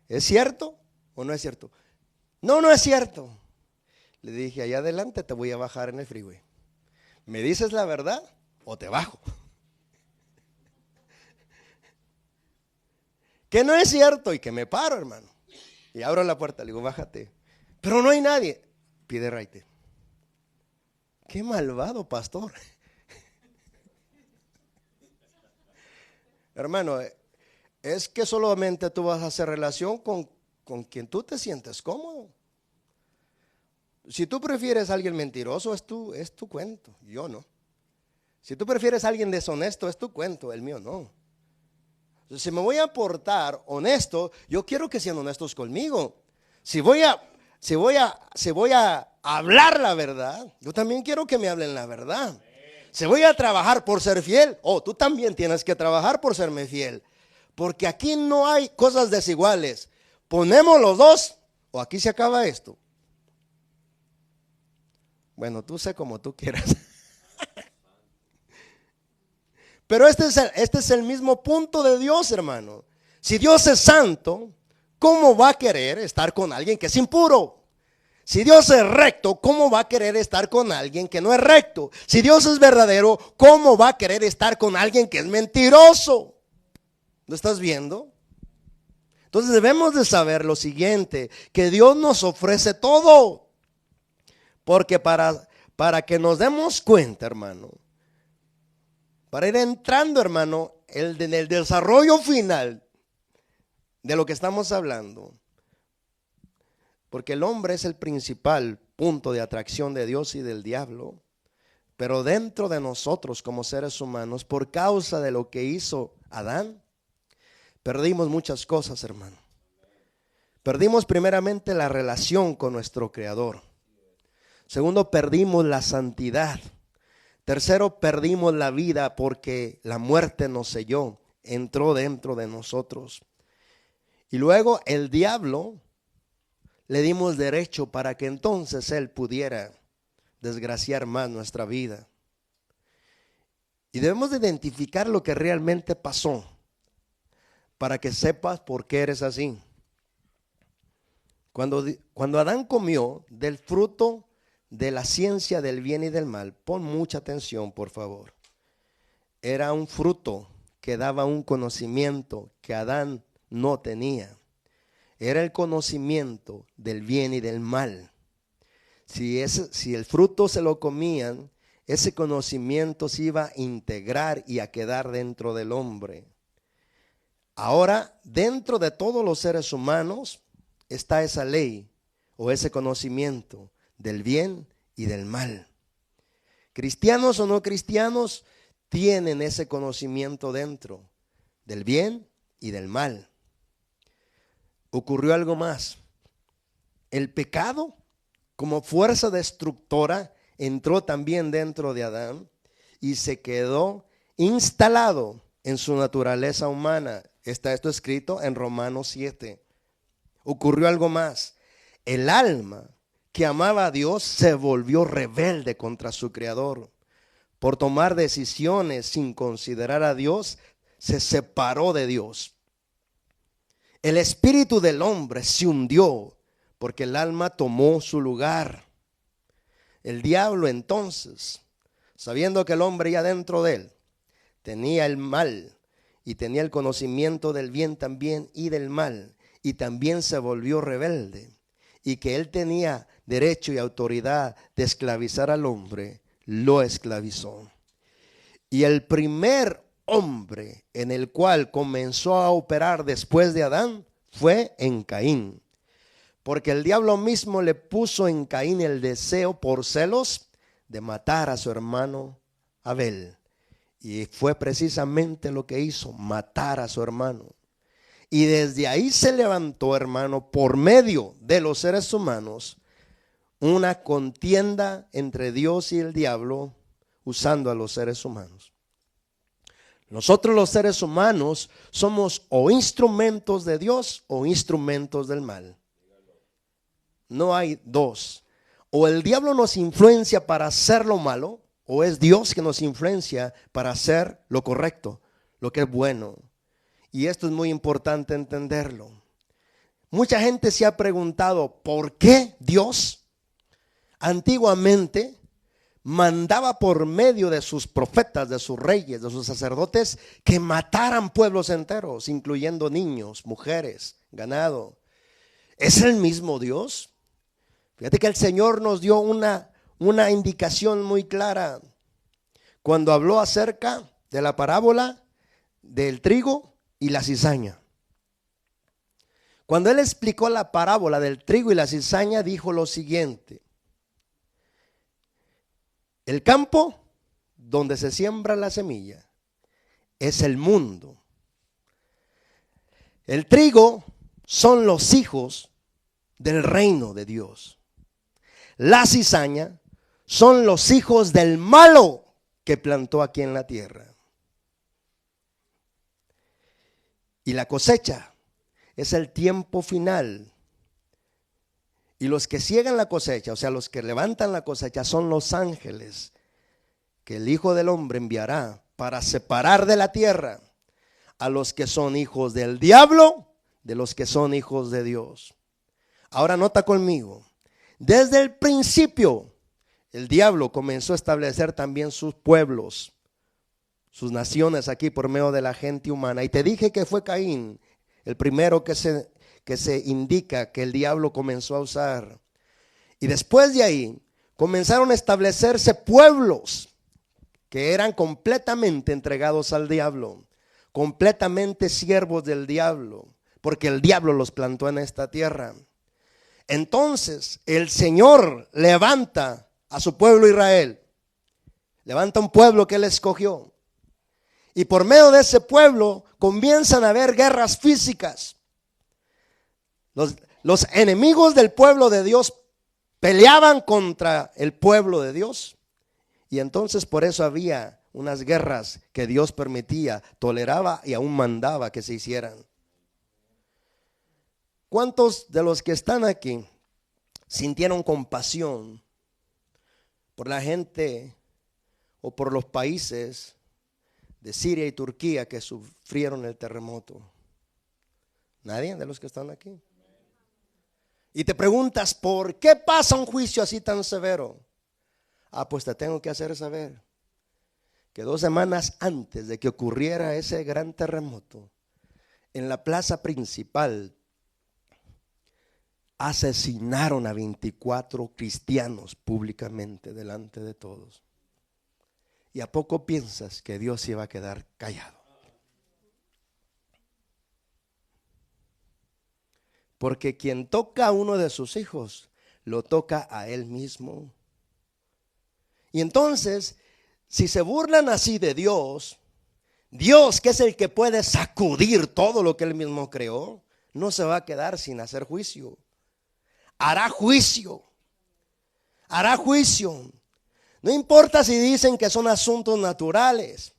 ¿Es cierto o no es cierto? No, no es cierto. Le dije, allá adelante te voy a bajar en el freeway. ¿Me dices la verdad o te bajo? Que no es cierto y que me paro, hermano. Y abro la puerta, le digo, bájate. Pero no hay nadie. Pide raite. Qué malvado, pastor. Hermano, es que solamente tú vas a hacer relación con quien tú te sientes cómodo. Si tú prefieres a alguien mentiroso, es tu cuento, yo no. Si tú prefieres a alguien deshonesto, es tu cuento, el mío no. Si me voy a portar honesto, yo quiero que sean honestos conmigo. Si voy a hablar la verdad, yo también quiero que me hablen la verdad. Si voy a trabajar por ser fiel, tú también tienes que trabajar por serme fiel. Porque aquí no hay cosas desiguales. Ponemos los dos o aquí se acaba esto. Bueno, tú sé como tú quieras. Pero este es el mismo punto de Dios, hermano. Si Dios es santo, ¿cómo va a querer estar con alguien que es impuro? Si Dios es recto, ¿cómo va a querer estar con alguien que no es recto? Si Dios es verdadero, ¿cómo va a querer estar con alguien que es mentiroso? ¿Lo estás viendo? Entonces debemos de saber lo siguiente, que Dios nos ofrece todo. Porque para que nos demos cuenta, hermano, para ir entrando, hermano, en el desarrollo final de lo que estamos hablando, porque el hombre es el principal punto de atracción de Dios y del diablo, pero dentro de nosotros como seres humanos, por causa de lo que hizo Adán, perdimos muchas cosas, hermano. Perdimos primeramente la relación con nuestro Creador. Segundo, perdimos la santidad. Tercero, perdimos la vida porque la muerte nos selló, entró dentro de nosotros. Y luego el diablo le dimos derecho para que entonces él pudiera desgraciar más nuestra vida. Y debemos de identificar lo que realmente pasó para que sepas por qué eres así. Cuando Adán comió del fruto de la ciencia del bien y del mal, pon mucha atención, por favor. Era un fruto que daba un conocimiento que Adán no tenía. Era el conocimiento del bien y del mal. Si el fruto se lo comían, ese conocimiento se iba a integrar y a quedar dentro del hombre. Ahora, dentro de todos los seres humanos está esa ley o ese conocimiento del bien y del mal. Cristianos o no cristianos tienen ese conocimiento dentro del bien y del mal. Ocurrió algo más. El pecado, como fuerza destructora, entró también dentro de Adán y se quedó instalado en su naturaleza humana. Está esto escrito en Romanos 7. Ocurrió algo más. El alma que amaba a Dios se volvió rebelde contra su Creador. Por tomar decisiones sin considerar a Dios, se separó de Dios. El espíritu del hombre se hundió porque el alma tomó su lugar. El diablo entonces, sabiendo que el hombre ya dentro de él tenía el mal y tenía el conocimiento del bien también y del mal, y también se volvió rebelde, y que él tenía derecho y autoridad de esclavizar al hombre, lo esclavizó. Y el primer hombre en el cual comenzó a operar después de Adán fue en Caín, porque el diablo mismo le puso en Caín el deseo por celos de matar a su hermano Abel, y fue precisamente lo que hizo, matar a su hermano. Y desde ahí se levantó, hermano, por medio de los seres humanos, una contienda entre Dios y el diablo, usando a los seres humanos. Nosotros los seres humanos somos o instrumentos de Dios o instrumentos del mal. No hay dos. O el diablo nos influencia para hacer lo malo, o es Dios que nos influencia para hacer lo correcto, lo que es bueno. Y esto es muy importante entenderlo. Mucha gente se ha preguntado, ¿por qué Dios antiguamente mandaba por medio de sus profetas, de sus reyes, de sus sacerdotes, que mataran pueblos enteros, incluyendo niños, mujeres, ganado? ¿Es el mismo Dios? Fíjate que el Señor nos dio una indicación muy clara cuando habló acerca de la parábola del trigo y la cizaña. Cuando Él explicó la parábola del trigo y la cizaña, dijo lo siguiente: el campo donde se siembra la semilla es el mundo. El trigo son los hijos del reino de Dios. La cizaña son los hijos del malo que plantó aquí en la tierra. Y la cosecha es el tiempo final. Y los que ciegan la cosecha, o sea, los que levantan la cosecha, son los ángeles que el Hijo del Hombre enviará para separar de la tierra a los que son hijos del diablo de los que son hijos de Dios. Ahora nota conmigo, desde el principio el diablo comenzó a establecer también sus pueblos, sus naciones aquí por medio de la gente humana. Y te dije que fue Caín el primero que se indica que el diablo comenzó a usar. Y después de ahí comenzaron a establecerse pueblos que eran completamente entregados al diablo, completamente siervos del diablo, porque el diablo los plantó en esta tierra. Entonces el Señor levanta a su pueblo Israel, levanta un pueblo que Él escogió, y por medio de ese pueblo comienzan a haber guerras físicas. Los enemigos del pueblo de Dios peleaban contra el pueblo de Dios, y entonces por eso había unas guerras que Dios permitía, toleraba y aún mandaba que se hicieran. ¿Cuántos de los que están aquí sintieron compasión por la gente o por los países de Siria y Turquía que sufrieron el terremoto? Nadie de los que están aquí. Y te preguntas, ¿por qué pasa un juicio así tan severo? Pues te tengo que hacer saber que 2 semanas antes de que ocurriera ese gran terremoto, en la plaza principal asesinaron a 24 cristianos públicamente delante de todos. ¿Y a poco piensas que Dios se iba a quedar callado? Porque quien toca a uno de sus hijos, lo toca a él mismo. Y entonces, si se burlan así de Dios, Dios, que es el que puede sacudir todo lo que Él mismo creó, no se va a quedar sin hacer juicio. Hará juicio. Hará juicio. No importa si dicen que son asuntos naturales.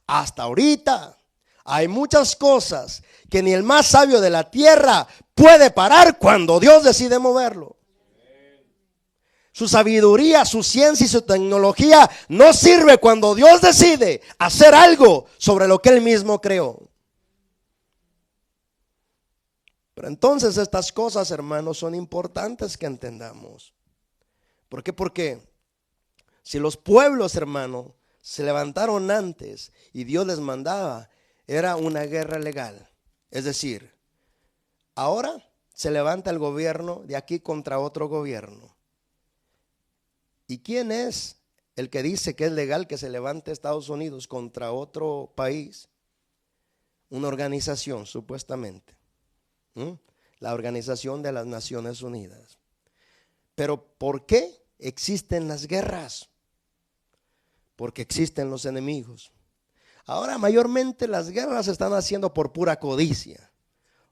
Hasta ahorita hay muchas cosas que ni el más sabio de la tierra puede parar cuando Dios decide moverlo. Su sabiduría, su ciencia y su tecnología no sirve cuando Dios decide hacer algo sobre lo que Él mismo creó. Pero entonces estas cosas, hermanos, son importantes que entendamos. ¿Por qué? Porque si los pueblos, hermano, se levantaron antes y Dios les mandaba, era una guerra legal. Es decir, ahora se levanta el gobierno de aquí contra otro gobierno. ¿Y quién es el que dice que es legal que se levante Estados Unidos contra otro país? Una organización, supuestamente. La Organización de las Naciones Unidas. Pero ¿por qué existen las guerras? Porque existen los enemigos. Ahora mayormente las guerras se están haciendo por pura codicia.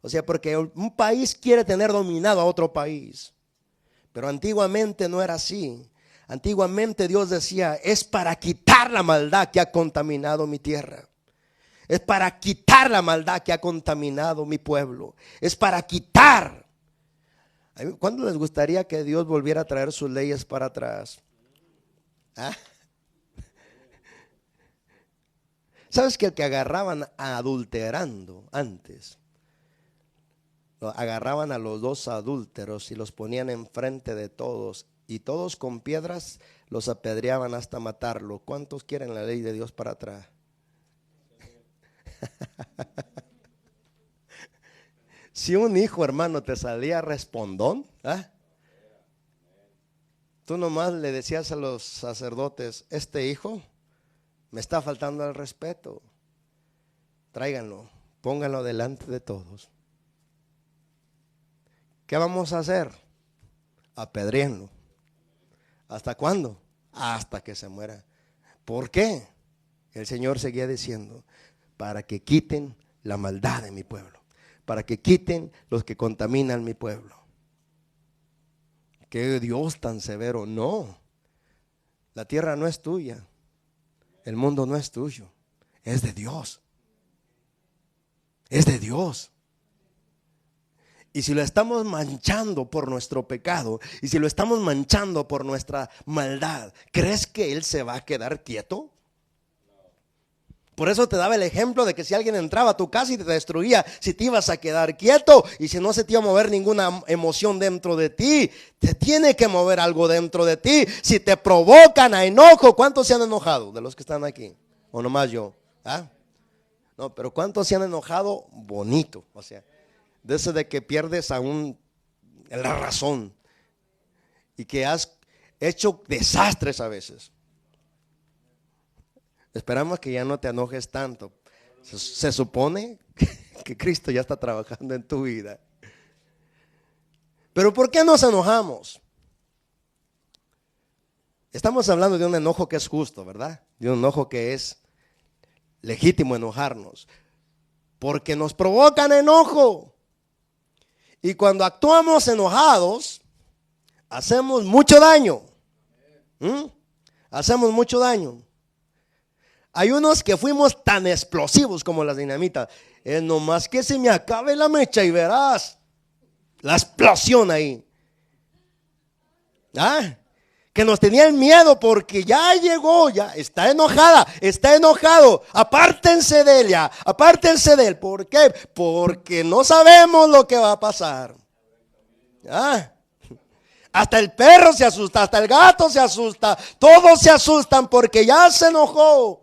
O sea, porque un país quiere tener dominado a otro país. Pero antiguamente no era así. Antiguamente Dios decía, es para quitar la maldad que ha contaminado mi tierra. Es para quitar la maldad que ha contaminado mi pueblo. Es para quitar. ¿Cuándo les gustaría que Dios volviera a traer sus leyes para atrás? ¿Ah? ¿Sabes que el que agarraban adulterando antes? Agarraban a los dos adúlteros y los ponían enfrente de todos. Y todos con piedras los apedreaban hasta matarlo. ¿Cuántos quieren la ley de Dios para atrás? Si un hijo, hermano, te salía respondón, ¿ah? Tú nomás le decías a los sacerdotes, este hijo me está faltando al respeto. Tráiganlo, pónganlo delante de todos. ¿Qué vamos a hacer? Apedréenlo. ¿Hasta cuándo? Hasta que se muera. ¿Por qué? El Señor seguía diciendo, para que quiten la maldad de mi pueblo, para que quiten los que contaminan mi pueblo. ¿Qué Dios tan severo? No, la tierra no es tuya, el mundo no es tuyo, es de Dios, es de Dios. Y si lo estamos manchando por nuestro pecado, y si lo estamos manchando por nuestra maldad, ¿crees que Él se va a quedar quieto? Por eso te daba el ejemplo de que si alguien entraba a tu casa y te destruía, si te ibas a quedar quieto y si no se te iba a mover ninguna emoción dentro de ti, te tiene que mover algo dentro de ti. Si te provocan a enojo, ¿cuántos se han enojado de los que están aquí? O nomás yo, ¿ah? No, pero ¿cuántos se han enojado? Bonito, o sea, de eso de que pierdes aún la razón y que has hecho desastres a veces. Esperamos que ya no te enojes tanto. Se supone que Cristo ya está trabajando en tu vida. Pero ¿por qué nos enojamos? Estamos hablando de un enojo que es justo, ¿verdad? De un enojo que es legítimo enojarnos. Porque nos provocan enojo. Y cuando actuamos enojados, hacemos mucho daño. Hacemos mucho daño. Hay unos que fuimos tan explosivos como las dinamitas. Es nomás que se me acabe la mecha y verás la explosión ahí. ¿Ah? Que nos tenían miedo porque ya llegó, ya está enojada, está enojado. Apártense de ella, apártense de él. ¿Por qué? Porque no sabemos lo que va a pasar. ¿Ah? Hasta el perro se asusta, hasta el gato se asusta, todos se asustan porque ya se enojó.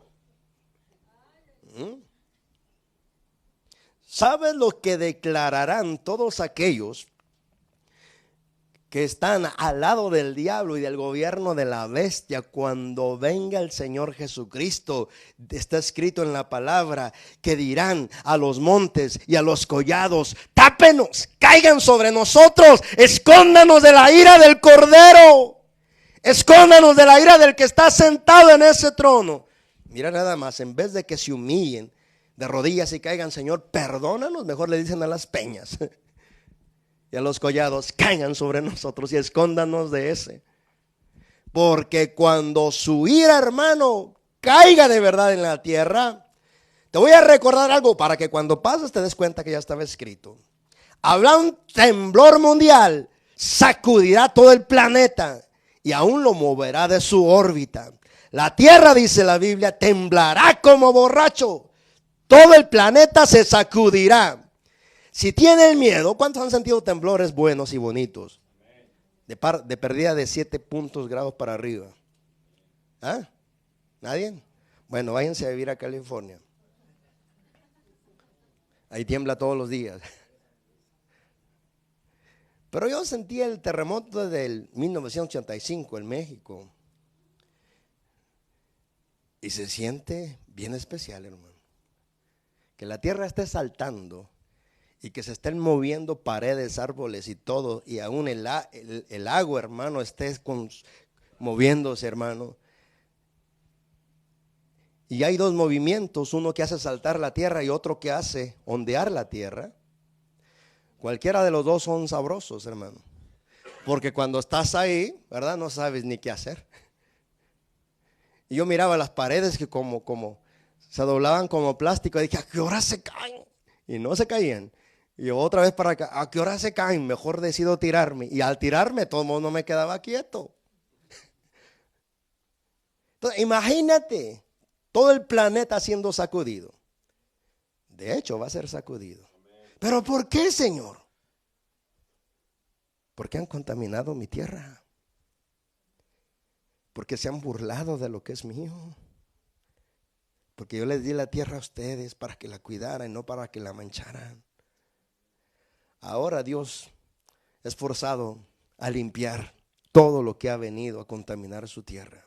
¿Sabes lo que declararán todos aquellos que están al lado del diablo y del gobierno de la bestia cuando venga el Señor Jesucristo? Está escrito en la palabra que dirán a los montes y a los collados: tápenos, caigan sobre nosotros, escóndanos de la ira del Cordero, escóndanos de la ira del que está sentado en ese trono. Mira nada más, en vez de que se humillen de rodillas y caigan: Señor, perdónanos, mejor le dicen a las peñas y a los collados: caigan sobre nosotros y escóndanos de ese. Porque cuando su ira, hermano, caiga de verdad en la tierra, te voy a recordar algo para que cuando pases te des cuenta que ya estaba escrito. Habrá un temblor mundial, sacudirá todo el planeta y aún lo moverá de su órbita. La tierra, dice la Biblia, temblará como borracho. Todo el planeta se sacudirá. Si tienen miedo, ¿cuántos han sentido temblores buenos y bonitos? De pérdida de 7 puntos grados para arriba. ¿Ah? ¿Nadie? Bueno, váyanse a vivir a California. Ahí tiembla todos los días. Pero yo sentí el terremoto del 1985 en México. Y se siente bien especial, hermano. Que la tierra esté saltando y que se estén moviendo paredes, árboles y todo, y aún el agua, hermano, esté moviéndose, hermano. Y hay dos movimientos, uno que hace saltar la tierra y otro que hace ondear la tierra. Cualquiera de los dos son sabrosos, hermano. Porque cuando estás ahí, ¿verdad? No sabes ni qué hacer. Y yo miraba las paredes que como se doblaban como plástico. Y dije, ¿a qué hora se caen? Y no se caían. Y yo otra vez para acá, ¿a qué hora se caen? Mejor decido tirarme. Y al tirarme, todo el mundo me quedaba quieto. Entonces, imagínate todo el planeta siendo sacudido. De hecho, va a ser sacudido. ¿Pero por qué, Señor? Porque han contaminado mi tierra. Porque se han burlado de lo que es mío. Porque yo les di la tierra a ustedes para que la cuidaran y no para que la mancharan. Ahora Dios es forzado a limpiar todo lo que ha venido a contaminar su tierra.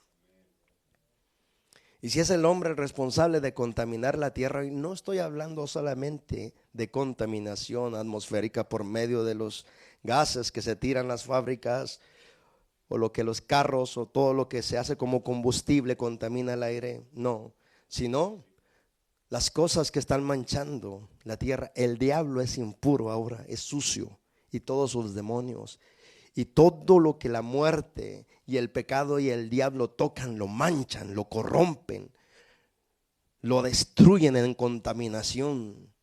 Y si es el hombre el responsable de contaminar la tierra, y no estoy hablando solamente de contaminación atmosférica por medio de los gases que se tiran en las fábricas, o lo que los carros o todo lo que se hace como combustible contamina el aire, no, sino las cosas que están manchando la tierra. El diablo es impuro ahora, es sucio, y todos sus demonios. Y todo lo que la muerte y el pecado y el diablo tocan, lo manchan, lo corrompen, lo destruyen en contaminación.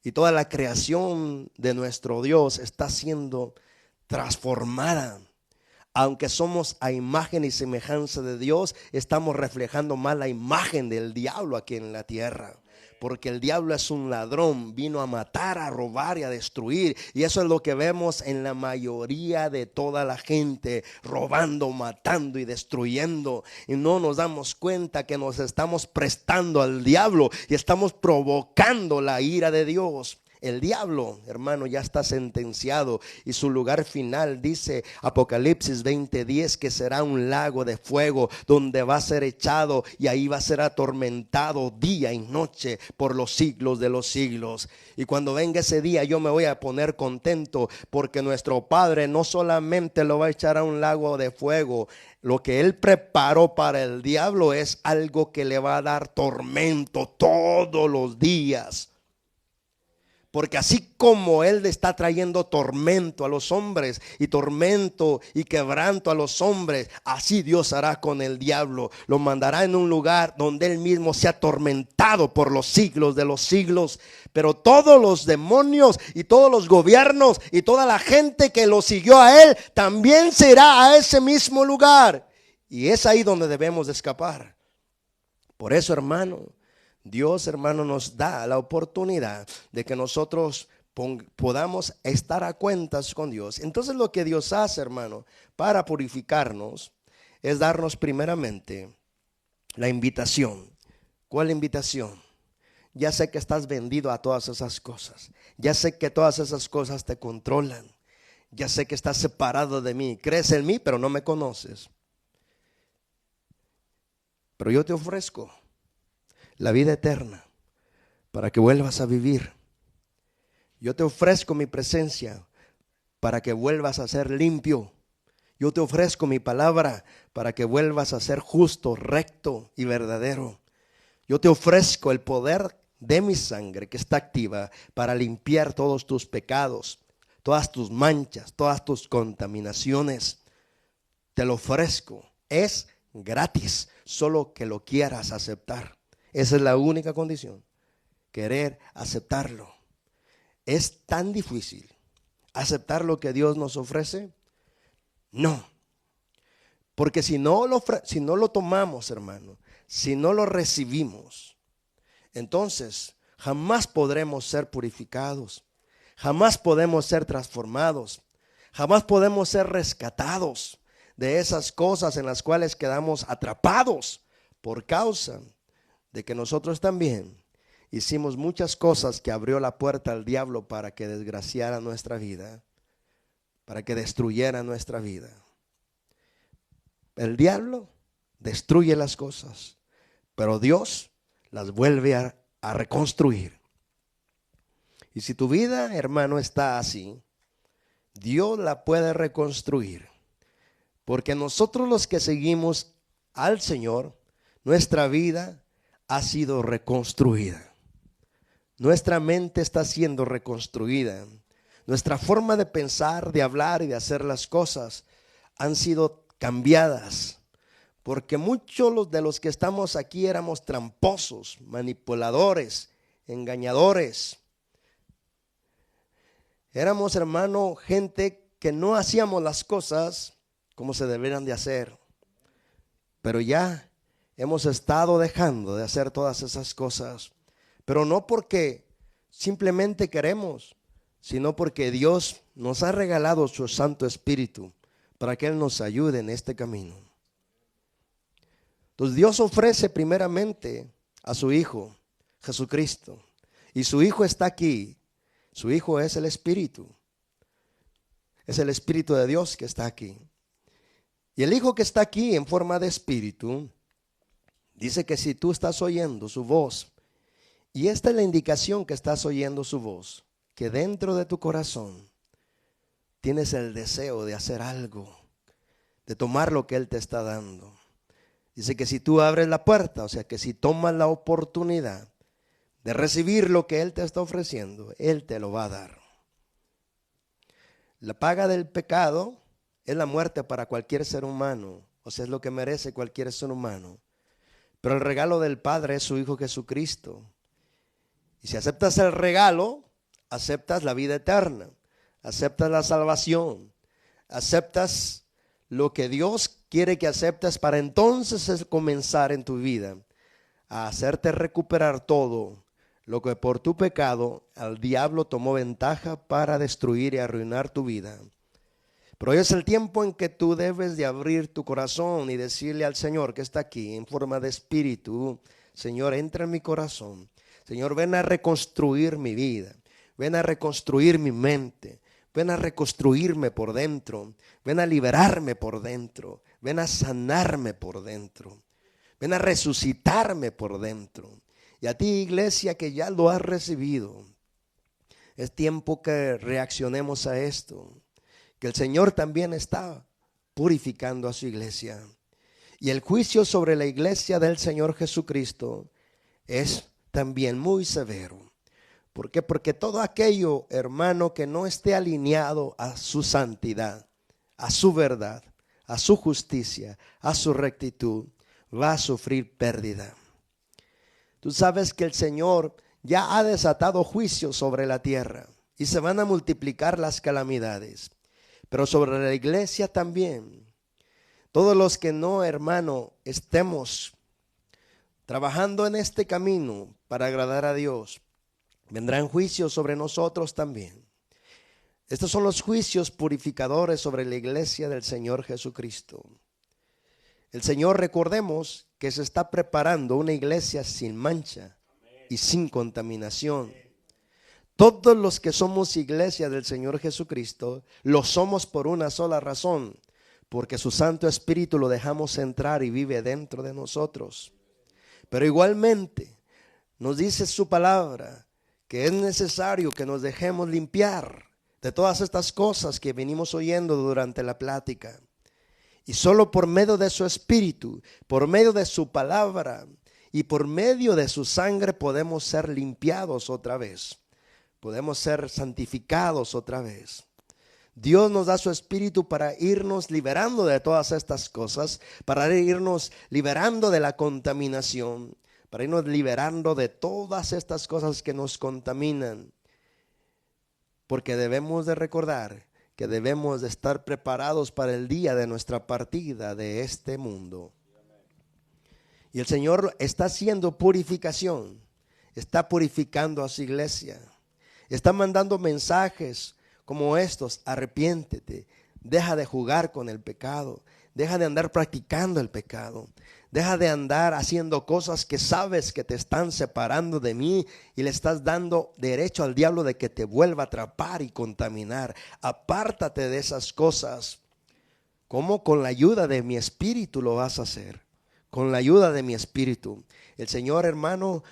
Y toda la creación de nuestro Dios está siendo transformada. Aunque somos a imagen y semejanza de Dios, estamos reflejando más la imagen del diablo aquí en la tierra. Porque el diablo es un ladrón, vino a matar, a robar y a destruir. Y eso es lo que vemos en la mayoría de toda la gente, robando, matando y destruyendo. Y no nos damos cuenta que nos estamos prestando al diablo y estamos provocando la ira de Dios. El diablo, hermano, ya está sentenciado y su lugar final, dice Apocalipsis 20:10, que será un lago de fuego donde va a ser echado y ahí va a ser atormentado día y noche por los siglos de los siglos. Y cuando venga ese día yo me voy a poner contento porque nuestro Padre no solamente lo va a echar a un lago de fuego. Lo que Él preparó para el diablo es algo que le va a dar tormento todos los días. Porque así como Él está trayendo tormento a los hombres y tormento y quebranto a los hombres, así Dios hará con el diablo. Lo mandará en un lugar donde Él mismo sea atormentado por los siglos de los siglos. Pero todos los demonios y todos los gobiernos y toda la gente que lo siguió a Él también se irá a ese mismo lugar. Y es ahí donde debemos de escapar. Por eso, hermano, Dios, hermano, nos da la oportunidad de que nosotros podamos estar a cuentas con Dios. Entonces lo que Dios hace, hermano, para purificarnos es darnos primeramente la invitación. ¿Cuál invitación? Ya sé que estás vendido a todas esas cosas. Ya sé que todas esas cosas te controlan. Ya sé que estás separado de mí. Crees en mí, pero no me conoces. Pero yo te ofrezco la vida eterna para que vuelvas a vivir. Yo te ofrezco mi presencia para que vuelvas a ser limpio. Yo te ofrezco mi palabra para que vuelvas a ser justo, recto y verdadero. Yo te ofrezco el poder de mi sangre que está activa para limpiar todos tus pecados, todas tus manchas, todas tus contaminaciones. Te lo ofrezco. Es gratis, solo que lo quieras aceptar. Esa es la única condición, querer aceptarlo. ¿Es tan difícil aceptar lo que Dios nos ofrece? No, porque si no lo tomamos, hermano, si no lo recibimos, entonces jamás podremos ser purificados, jamás podemos ser transformados, jamás podemos ser rescatados de esas cosas en las cuales quedamos atrapados por causa de que nosotros también hicimos muchas cosas que abrió la puerta al diablo para que desgraciara nuestra vida, para que destruyera nuestra vida. El diablo destruye las cosas, pero Dios las vuelve a reconstruir. Y si tu vida, hermano, está así, Dios la puede reconstruir. Porque nosotros los que seguimos al Señor, nuestra vida ha sido reconstruida. Nuestra mente está siendo reconstruida. Nuestra forma de pensar, de hablar y de hacer las cosas han sido cambiadas. Porque muchos de los que estamos aquí éramos tramposos, manipuladores, engañadores. Éramos, hermano, gente que no hacíamos las cosas como se deberían de hacer. Pero ya hemos estado dejando de hacer todas esas cosas. Pero no porque simplemente queremos, sino porque Dios nos ha regalado su Santo Espíritu para que Él nos ayude en este camino. Entonces Dios ofrece primeramente a su Hijo, Jesucristo. Y su Hijo está aquí. Su Hijo es el Espíritu. Es el Espíritu de Dios que está aquí. Y el Hijo que está aquí en forma de Espíritu, dice que si tú estás oyendo su voz, y esta es la indicación que estás oyendo su voz, que dentro de tu corazón tienes el deseo de hacer algo, de tomar lo que Él te está dando. Dice que si tú abres la puerta, o sea que si tomas la oportunidad de recibir lo que Él te está ofreciendo, Él te lo va a dar. La paga del pecado es la muerte para cualquier ser humano, o sea, es lo que merece cualquier ser humano. Pero el regalo del Padre es su Hijo Jesucristo. Y si aceptas el regalo, aceptas la vida eterna, aceptas la salvación, aceptas lo que Dios quiere que aceptes para entonces comenzar en tu vida a hacerte recuperar todo lo que por tu pecado el diablo tomó ventaja para destruir y arruinar tu vida. Pero hoy es el tiempo en que tú debes de abrir tu corazón y decirle al Señor que está aquí en forma de espíritu: Señor, entra en mi corazón. Señor, ven a reconstruir mi vida. Ven a reconstruir mi mente. Ven a reconstruirme por dentro. Ven a liberarme por dentro. Ven a sanarme por dentro. Ven a resucitarme por dentro. Y a ti, iglesia, que ya lo has recibido, es tiempo que reaccionemos a esto. Que el Señor también está purificando a su iglesia. Y el juicio sobre la iglesia del Señor Jesucristo es también muy severo. ¿Por qué? Porque todo aquello, hermano, que no esté alineado a su santidad, a su verdad, a su justicia, a su rectitud, va a sufrir pérdida. Tú sabes que el Señor ya ha desatado juicio sobre la tierra y se van a multiplicar las calamidades. Pero sobre la iglesia también. Todos los que no, hermano, estemos trabajando en este camino para agradar a Dios, vendrán juicios sobre nosotros también. Estos son los juicios purificadores sobre la iglesia del Señor Jesucristo. El Señor, recordemos que se está preparando una iglesia sin mancha y sin contaminación. Todos los que somos iglesia del Señor Jesucristo, lo somos por una sola razón, porque su Santo Espíritu lo dejamos entrar y vive dentro de nosotros. Pero igualmente nos dice su palabra que es necesario que nos dejemos limpiar de todas estas cosas que venimos oyendo durante la plática. Y solo por medio de su Espíritu, por medio de su palabra y por medio de su sangre podemos ser limpiados otra vez. Podemos ser santificados otra vez. Dios nos da su Espíritu para irnos liberando de todas estas cosas, para irnos liberando de la contaminación, para irnos liberando de todas estas cosas que nos contaminan. Porque debemos de recordar que debemos de estar preparados para el día de nuestra partida de este mundo. Y el Señor está haciendo purificación, está purificando a su iglesia. Está mandando mensajes como estos: arrepiéntete, deja de jugar con el pecado, deja de andar practicando el pecado, deja de andar haciendo cosas que sabes que te están separando de mí y le estás dando derecho al diablo de que te vuelva a atrapar y contaminar. Apártate de esas cosas. ¿Cómo? Con la ayuda de mi Espíritu lo vas a hacer, con la ayuda de mi Espíritu. El Señor, hermano,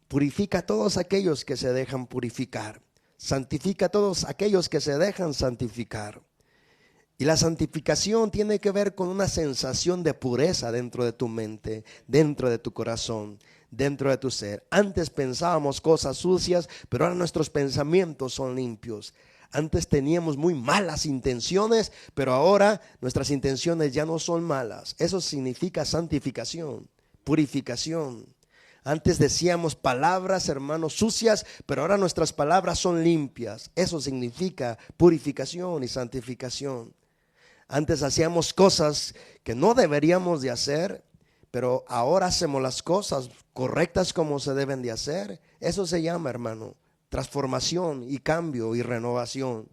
purifica a todos aquellos que se dejan purificar. Santifica a todos aquellos que se dejan santificar. Y la santificación tiene que ver con una sensación de pureza dentro de tu mente, dentro de tu corazón, dentro de tu ser. Antes pensábamos cosas sucias, pero ahora nuestros pensamientos son limpios. Antes teníamos muy malas intenciones, pero ahora nuestras intenciones ya no son malas. Eso significa santificación, purificación. Antes decíamos palabras, hermanos, sucias, pero ahora nuestras palabras son limpias. Eso significa purificación y santificación. Antes hacíamos cosas que no deberíamos de hacer, pero ahora hacemos las cosas correctas como se deben de hacer. Eso se llama, hermano, transformación y cambio y renovación.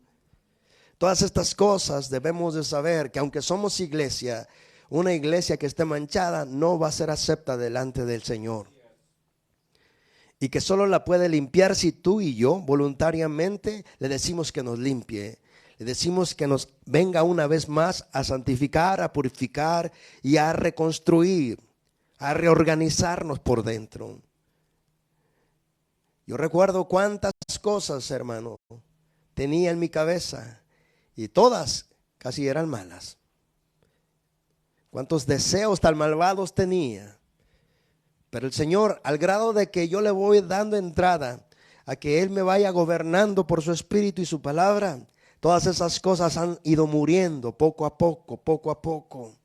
Todas estas cosas debemos de saber que aunque somos iglesia, una iglesia que esté manchada no va a ser acepta delante del Señor. Y que solo la puede limpiar si tú y yo voluntariamente le decimos que nos limpie. Le decimos que nos venga una vez más a santificar, a purificar y a reconstruir, a reorganizarnos por dentro. Yo recuerdo cuántas cosas, hermano, tenía en mi cabeza y todas casi eran malas. Cuántos deseos tan malvados tenía. Pero el Señor, al grado de que yo le voy dando entrada a que Él me vaya gobernando por su Espíritu y su palabra, todas esas cosas han ido muriendo poco a poco, poco a poco.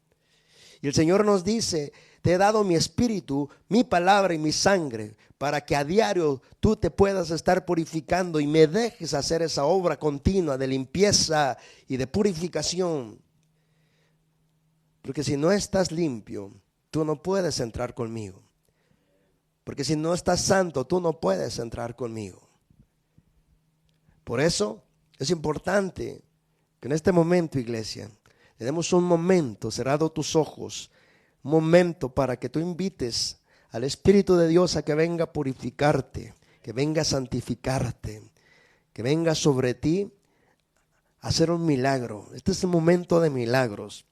Y el Señor nos dice, te he dado mi Espíritu, mi palabra y mi sangre, para que a diario tú te puedas estar purificando y me dejes hacer esa obra continua de limpieza y de purificación. Porque si no estás limpio, tú no puedes entrar conmigo. Porque si no estás santo, tú no puedes entrar conmigo. Por eso es importante que en este momento, iglesia, le demos un momento, cerrado tus ojos, un momento para que tú invites al Espíritu de Dios a que venga a purificarte, que venga a santificarte, que venga sobre ti a hacer un milagro. Este es el momento de milagros,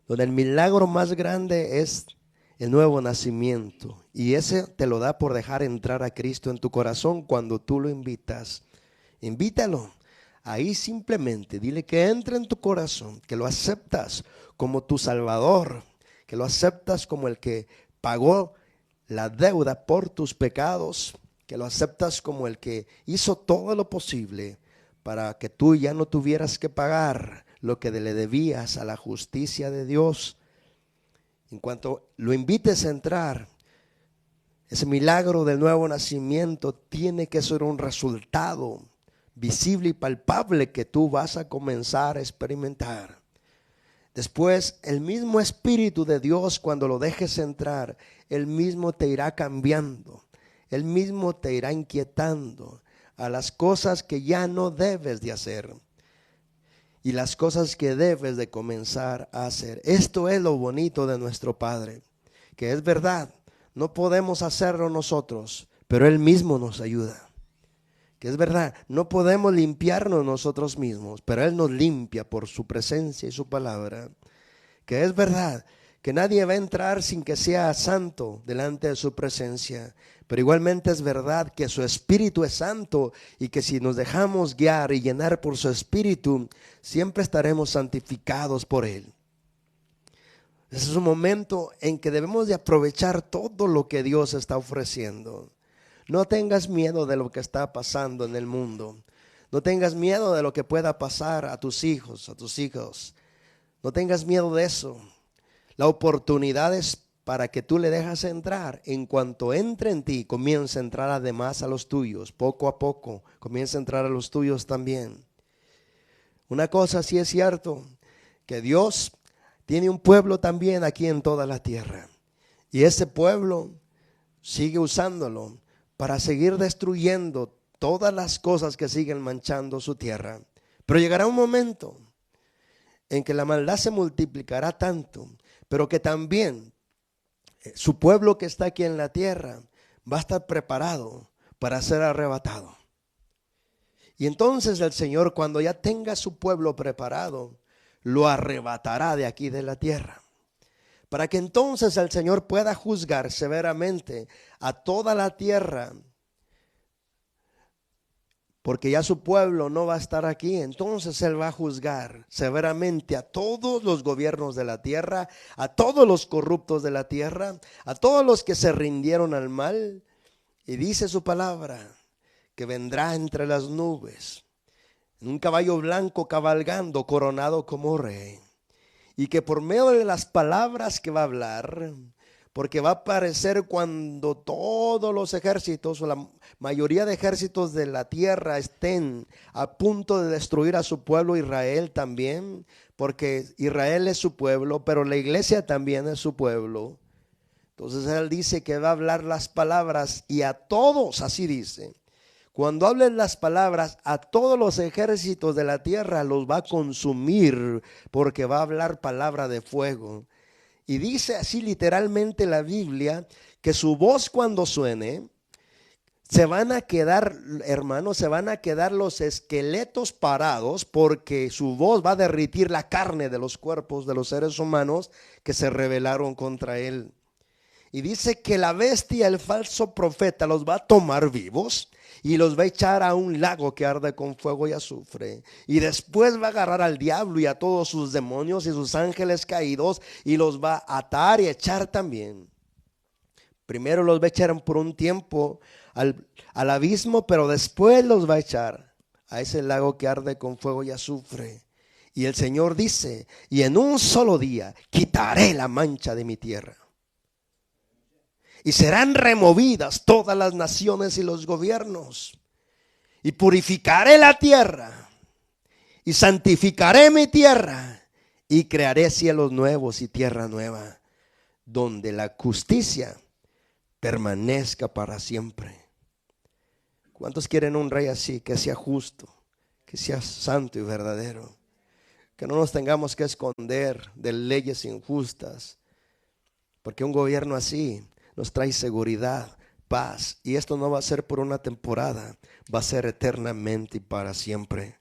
donde el milagro más grande es el nuevo nacimiento, y ese te lo da por dejar entrar a Cristo en tu corazón cuando tú lo invitas. Invítalo. Ahí simplemente dile que entre en tu corazón, que lo aceptas como tu Salvador, que lo aceptas como el que pagó la deuda por tus pecados, que lo aceptas como el que hizo todo lo posible para que tú ya no tuvieras que pagar lo que le debías a la justicia de Dios. En cuanto lo invites a entrar, ese milagro del nuevo nacimiento tiene que ser un resultado visible y palpable que tú vas a comenzar a experimentar. Después, el mismo Espíritu de Dios, cuando lo dejes entrar, Él mismo te irá cambiando. Él mismo te irá inquietando a las cosas que ya no debes de hacer y las cosas que debes de comenzar a hacer. Esto es lo bonito de nuestro Padre, que es verdad, no podemos hacerlo nosotros, pero Él mismo nos ayuda. Que es verdad, no podemos limpiarnos nosotros mismos, pero Él nos limpia por su presencia y su palabra. Que es verdad, que nadie va a entrar sin que sea santo delante de su presencia, pero igualmente es verdad que su Espíritu es santo y que si nos dejamos guiar y llenar por su Espíritu, siempre estaremos santificados por Él. Ese es un momento en que debemos de aprovechar todo lo que Dios está ofreciendo. No tengas miedo de lo que está pasando en el mundo. No tengas miedo de lo que pueda pasar a tus hijos, a tus hijos. No tengas miedo de eso. La oportunidad es para que tú le dejas entrar. En cuanto entre en ti, comienza a entrar además a los tuyos. Poco a poco, comienza a entrar a los tuyos también. Una cosa sí es cierto, que Dios tiene un pueblo también aquí en toda la tierra. Y ese pueblo sigue usándolo para seguir destruyendo todas las cosas que siguen manchando su tierra. Pero llegará un momento en que la maldad se multiplicará tanto, pero que también su pueblo que está aquí en la tierra va a estar preparado para ser arrebatado. Y entonces el Señor, cuando ya tenga su pueblo preparado, lo arrebatará de aquí de la tierra. Para que entonces el Señor pueda juzgar severamente a toda la tierra, porque ya su pueblo no va a estar aquí. Entonces Él va a juzgar severamente a todos los gobiernos de la tierra, a todos los corruptos de la tierra, a todos los que se rindieron al mal. Y dice su palabra que vendrá entre las nubes en un caballo blanco cabalgando, coronado como rey. Y que por medio de las palabras que va a hablar, porque va a aparecer cuando todos los ejércitos o la mayoría de ejércitos de la tierra estén a punto de destruir a su pueblo Israel también, porque Israel es su pueblo, pero la iglesia también es su pueblo. Entonces él dice que va a hablar las palabras y a todos, así dice, cuando hablen las palabras, a todos los ejércitos de la tierra los va a consumir, porque va a hablar palabra de fuego. Y dice así literalmente la Biblia, que su voz cuando suene, se van a quedar, hermanos, se van a quedar los esqueletos parados, porque su voz va a derritir la carne de los cuerpos de los seres humanos que se rebelaron contra él. Y dice que la bestia, el falso profeta, los va a tomar vivos y los va a echar a un lago que arde con fuego y azufre. Y después va a agarrar al diablo y a todos sus demonios y sus ángeles caídos y los va a atar y echar también. Primero los va a echar por un tiempo al abismo, pero después los va a echar a ese lago que arde con fuego y azufre. Y el Señor dice, y en un solo día quitaré la mancha de mi tierra. Y serán removidas todas las naciones y los gobiernos. Y purificaré la tierra. Y santificaré mi tierra. Y crearé cielos nuevos y tierra nueva, donde la justicia permanezca para siempre. ¿Cuántos quieren un rey así? Que sea justo, que sea santo y verdadero. Que no nos tengamos que esconder de leyes injustas. Porque un gobierno así nos trae seguridad, paz, y esto no va a ser por una temporada, va a ser eternamente y para siempre.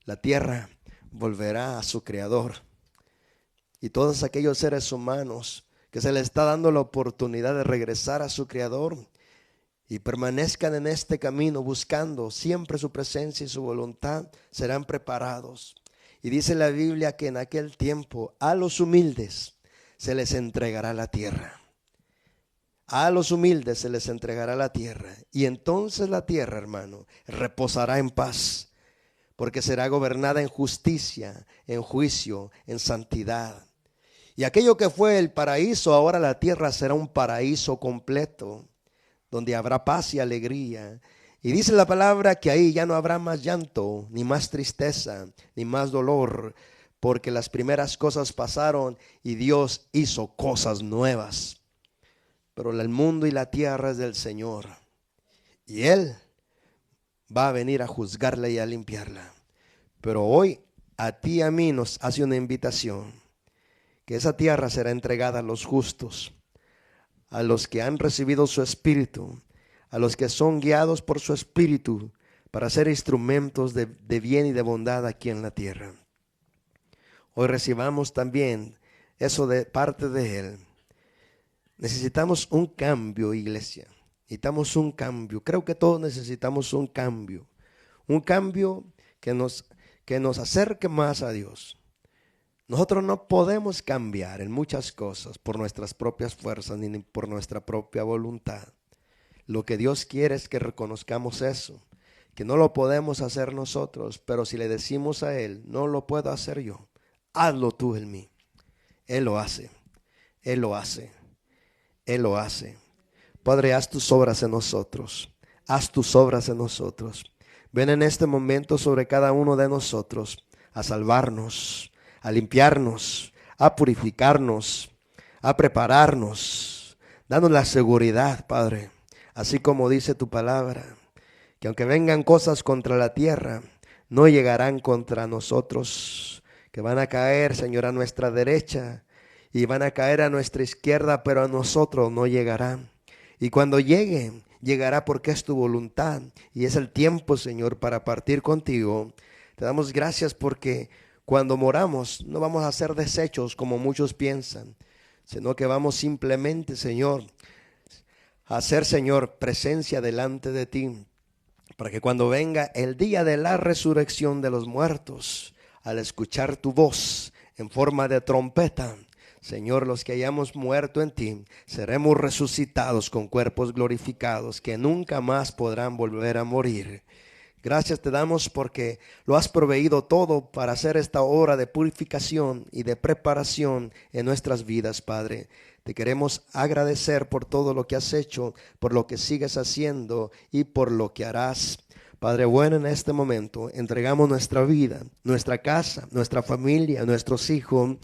La tierra volverá a su creador, y todos aquellos seres humanos que se les está dando la oportunidad de regresar a su creador y permanezcan en este camino buscando siempre su presencia y su voluntad, serán preparados. Y dice la Biblia que en aquel tiempo a los humildes se les entregará la tierra. A los humildes se les entregará la tierra. Y entonces la tierra, hermano, reposará en paz, porque será gobernada en justicia, en juicio, en santidad. Y aquello que fue el paraíso, ahora la tierra será un paraíso completo, donde habrá paz y alegría. Y dice la palabra que ahí ya no habrá más llanto, ni más tristeza, ni más dolor, porque las primeras cosas pasaron y Dios hizo cosas nuevas. Pero el mundo y la tierra es del Señor, y Él va a venir a juzgarla y a limpiarla. Pero hoy a ti y a mí nos hace una invitación, que esa tierra será entregada a los justos, a los que han recibido su espíritu, a los que son guiados por su espíritu para ser instrumentos de bien y de bondad aquí en la tierra. Hoy recibamos también eso de parte de Él. Necesitamos un cambio, iglesia. Necesitamos un cambio. Creo que todos necesitamos un cambio. Un cambio que nos acerque más a Dios. Nosotros no podemos cambiar en muchas cosas por nuestras propias fuerzas ni por nuestra propia voluntad. Lo que Dios quiere es que reconozcamos eso, que no lo podemos hacer nosotros, pero si le decimos a Él, no lo puedo hacer yo, hazlo tú en mí. Él lo hace, Él lo hace. Él lo hace. Padre, haz tus obras en nosotros. Haz tus obras en nosotros. Ven en este momento sobre cada uno de nosotros a salvarnos, a limpiarnos, a purificarnos, a prepararnos. Danos la seguridad, Padre, así como dice tu palabra, que aunque vengan cosas contra la tierra, no llegarán contra nosotros, que van a caer, Señor, a nuestra derecha, y van a caer a nuestra izquierda, pero a nosotros no llegarán. Y cuando llegue, llegará porque es tu voluntad. Y es el tiempo, Señor, para partir contigo. Te damos gracias porque cuando moramos no vamos a ser desechos como muchos piensan, sino que vamos simplemente, Señor, a hacer, Señor, presencia delante de ti. Para que cuando venga el día de la resurrección de los muertos, al escuchar tu voz en forma de trompeta, Señor, los que hayamos muerto en ti, seremos resucitados con cuerpos glorificados que nunca más podrán volver a morir. Gracias te damos porque lo has proveído todo para hacer esta obra de purificación y de preparación en nuestras vidas, Padre. Te queremos agradecer por todo lo que has hecho, por lo que sigues haciendo y por lo que harás. Padre bueno, en este momento entregamos nuestra vida, nuestra casa, nuestra familia, nuestros hijos,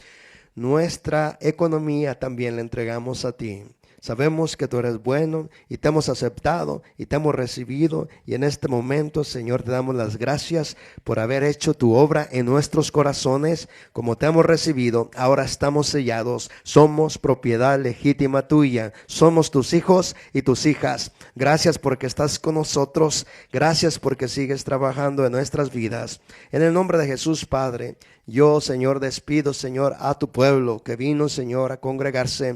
nuestra economía también la entregamos a ti. Sabemos que tú eres bueno y te hemos aceptado y te hemos recibido, y en este momento, Señor, te damos las gracias por haber hecho tu obra en nuestros corazones. Como te hemos recibido, ahora estamos sellados, somos propiedad legítima tuya, somos tus hijos y tus hijas. Gracias porque estás con nosotros, gracias porque sigues trabajando en nuestras vidas. En el nombre de Jesús, Padre, yo, Señor, despido, Señor, a tu pueblo que vino, Señor, a congregarse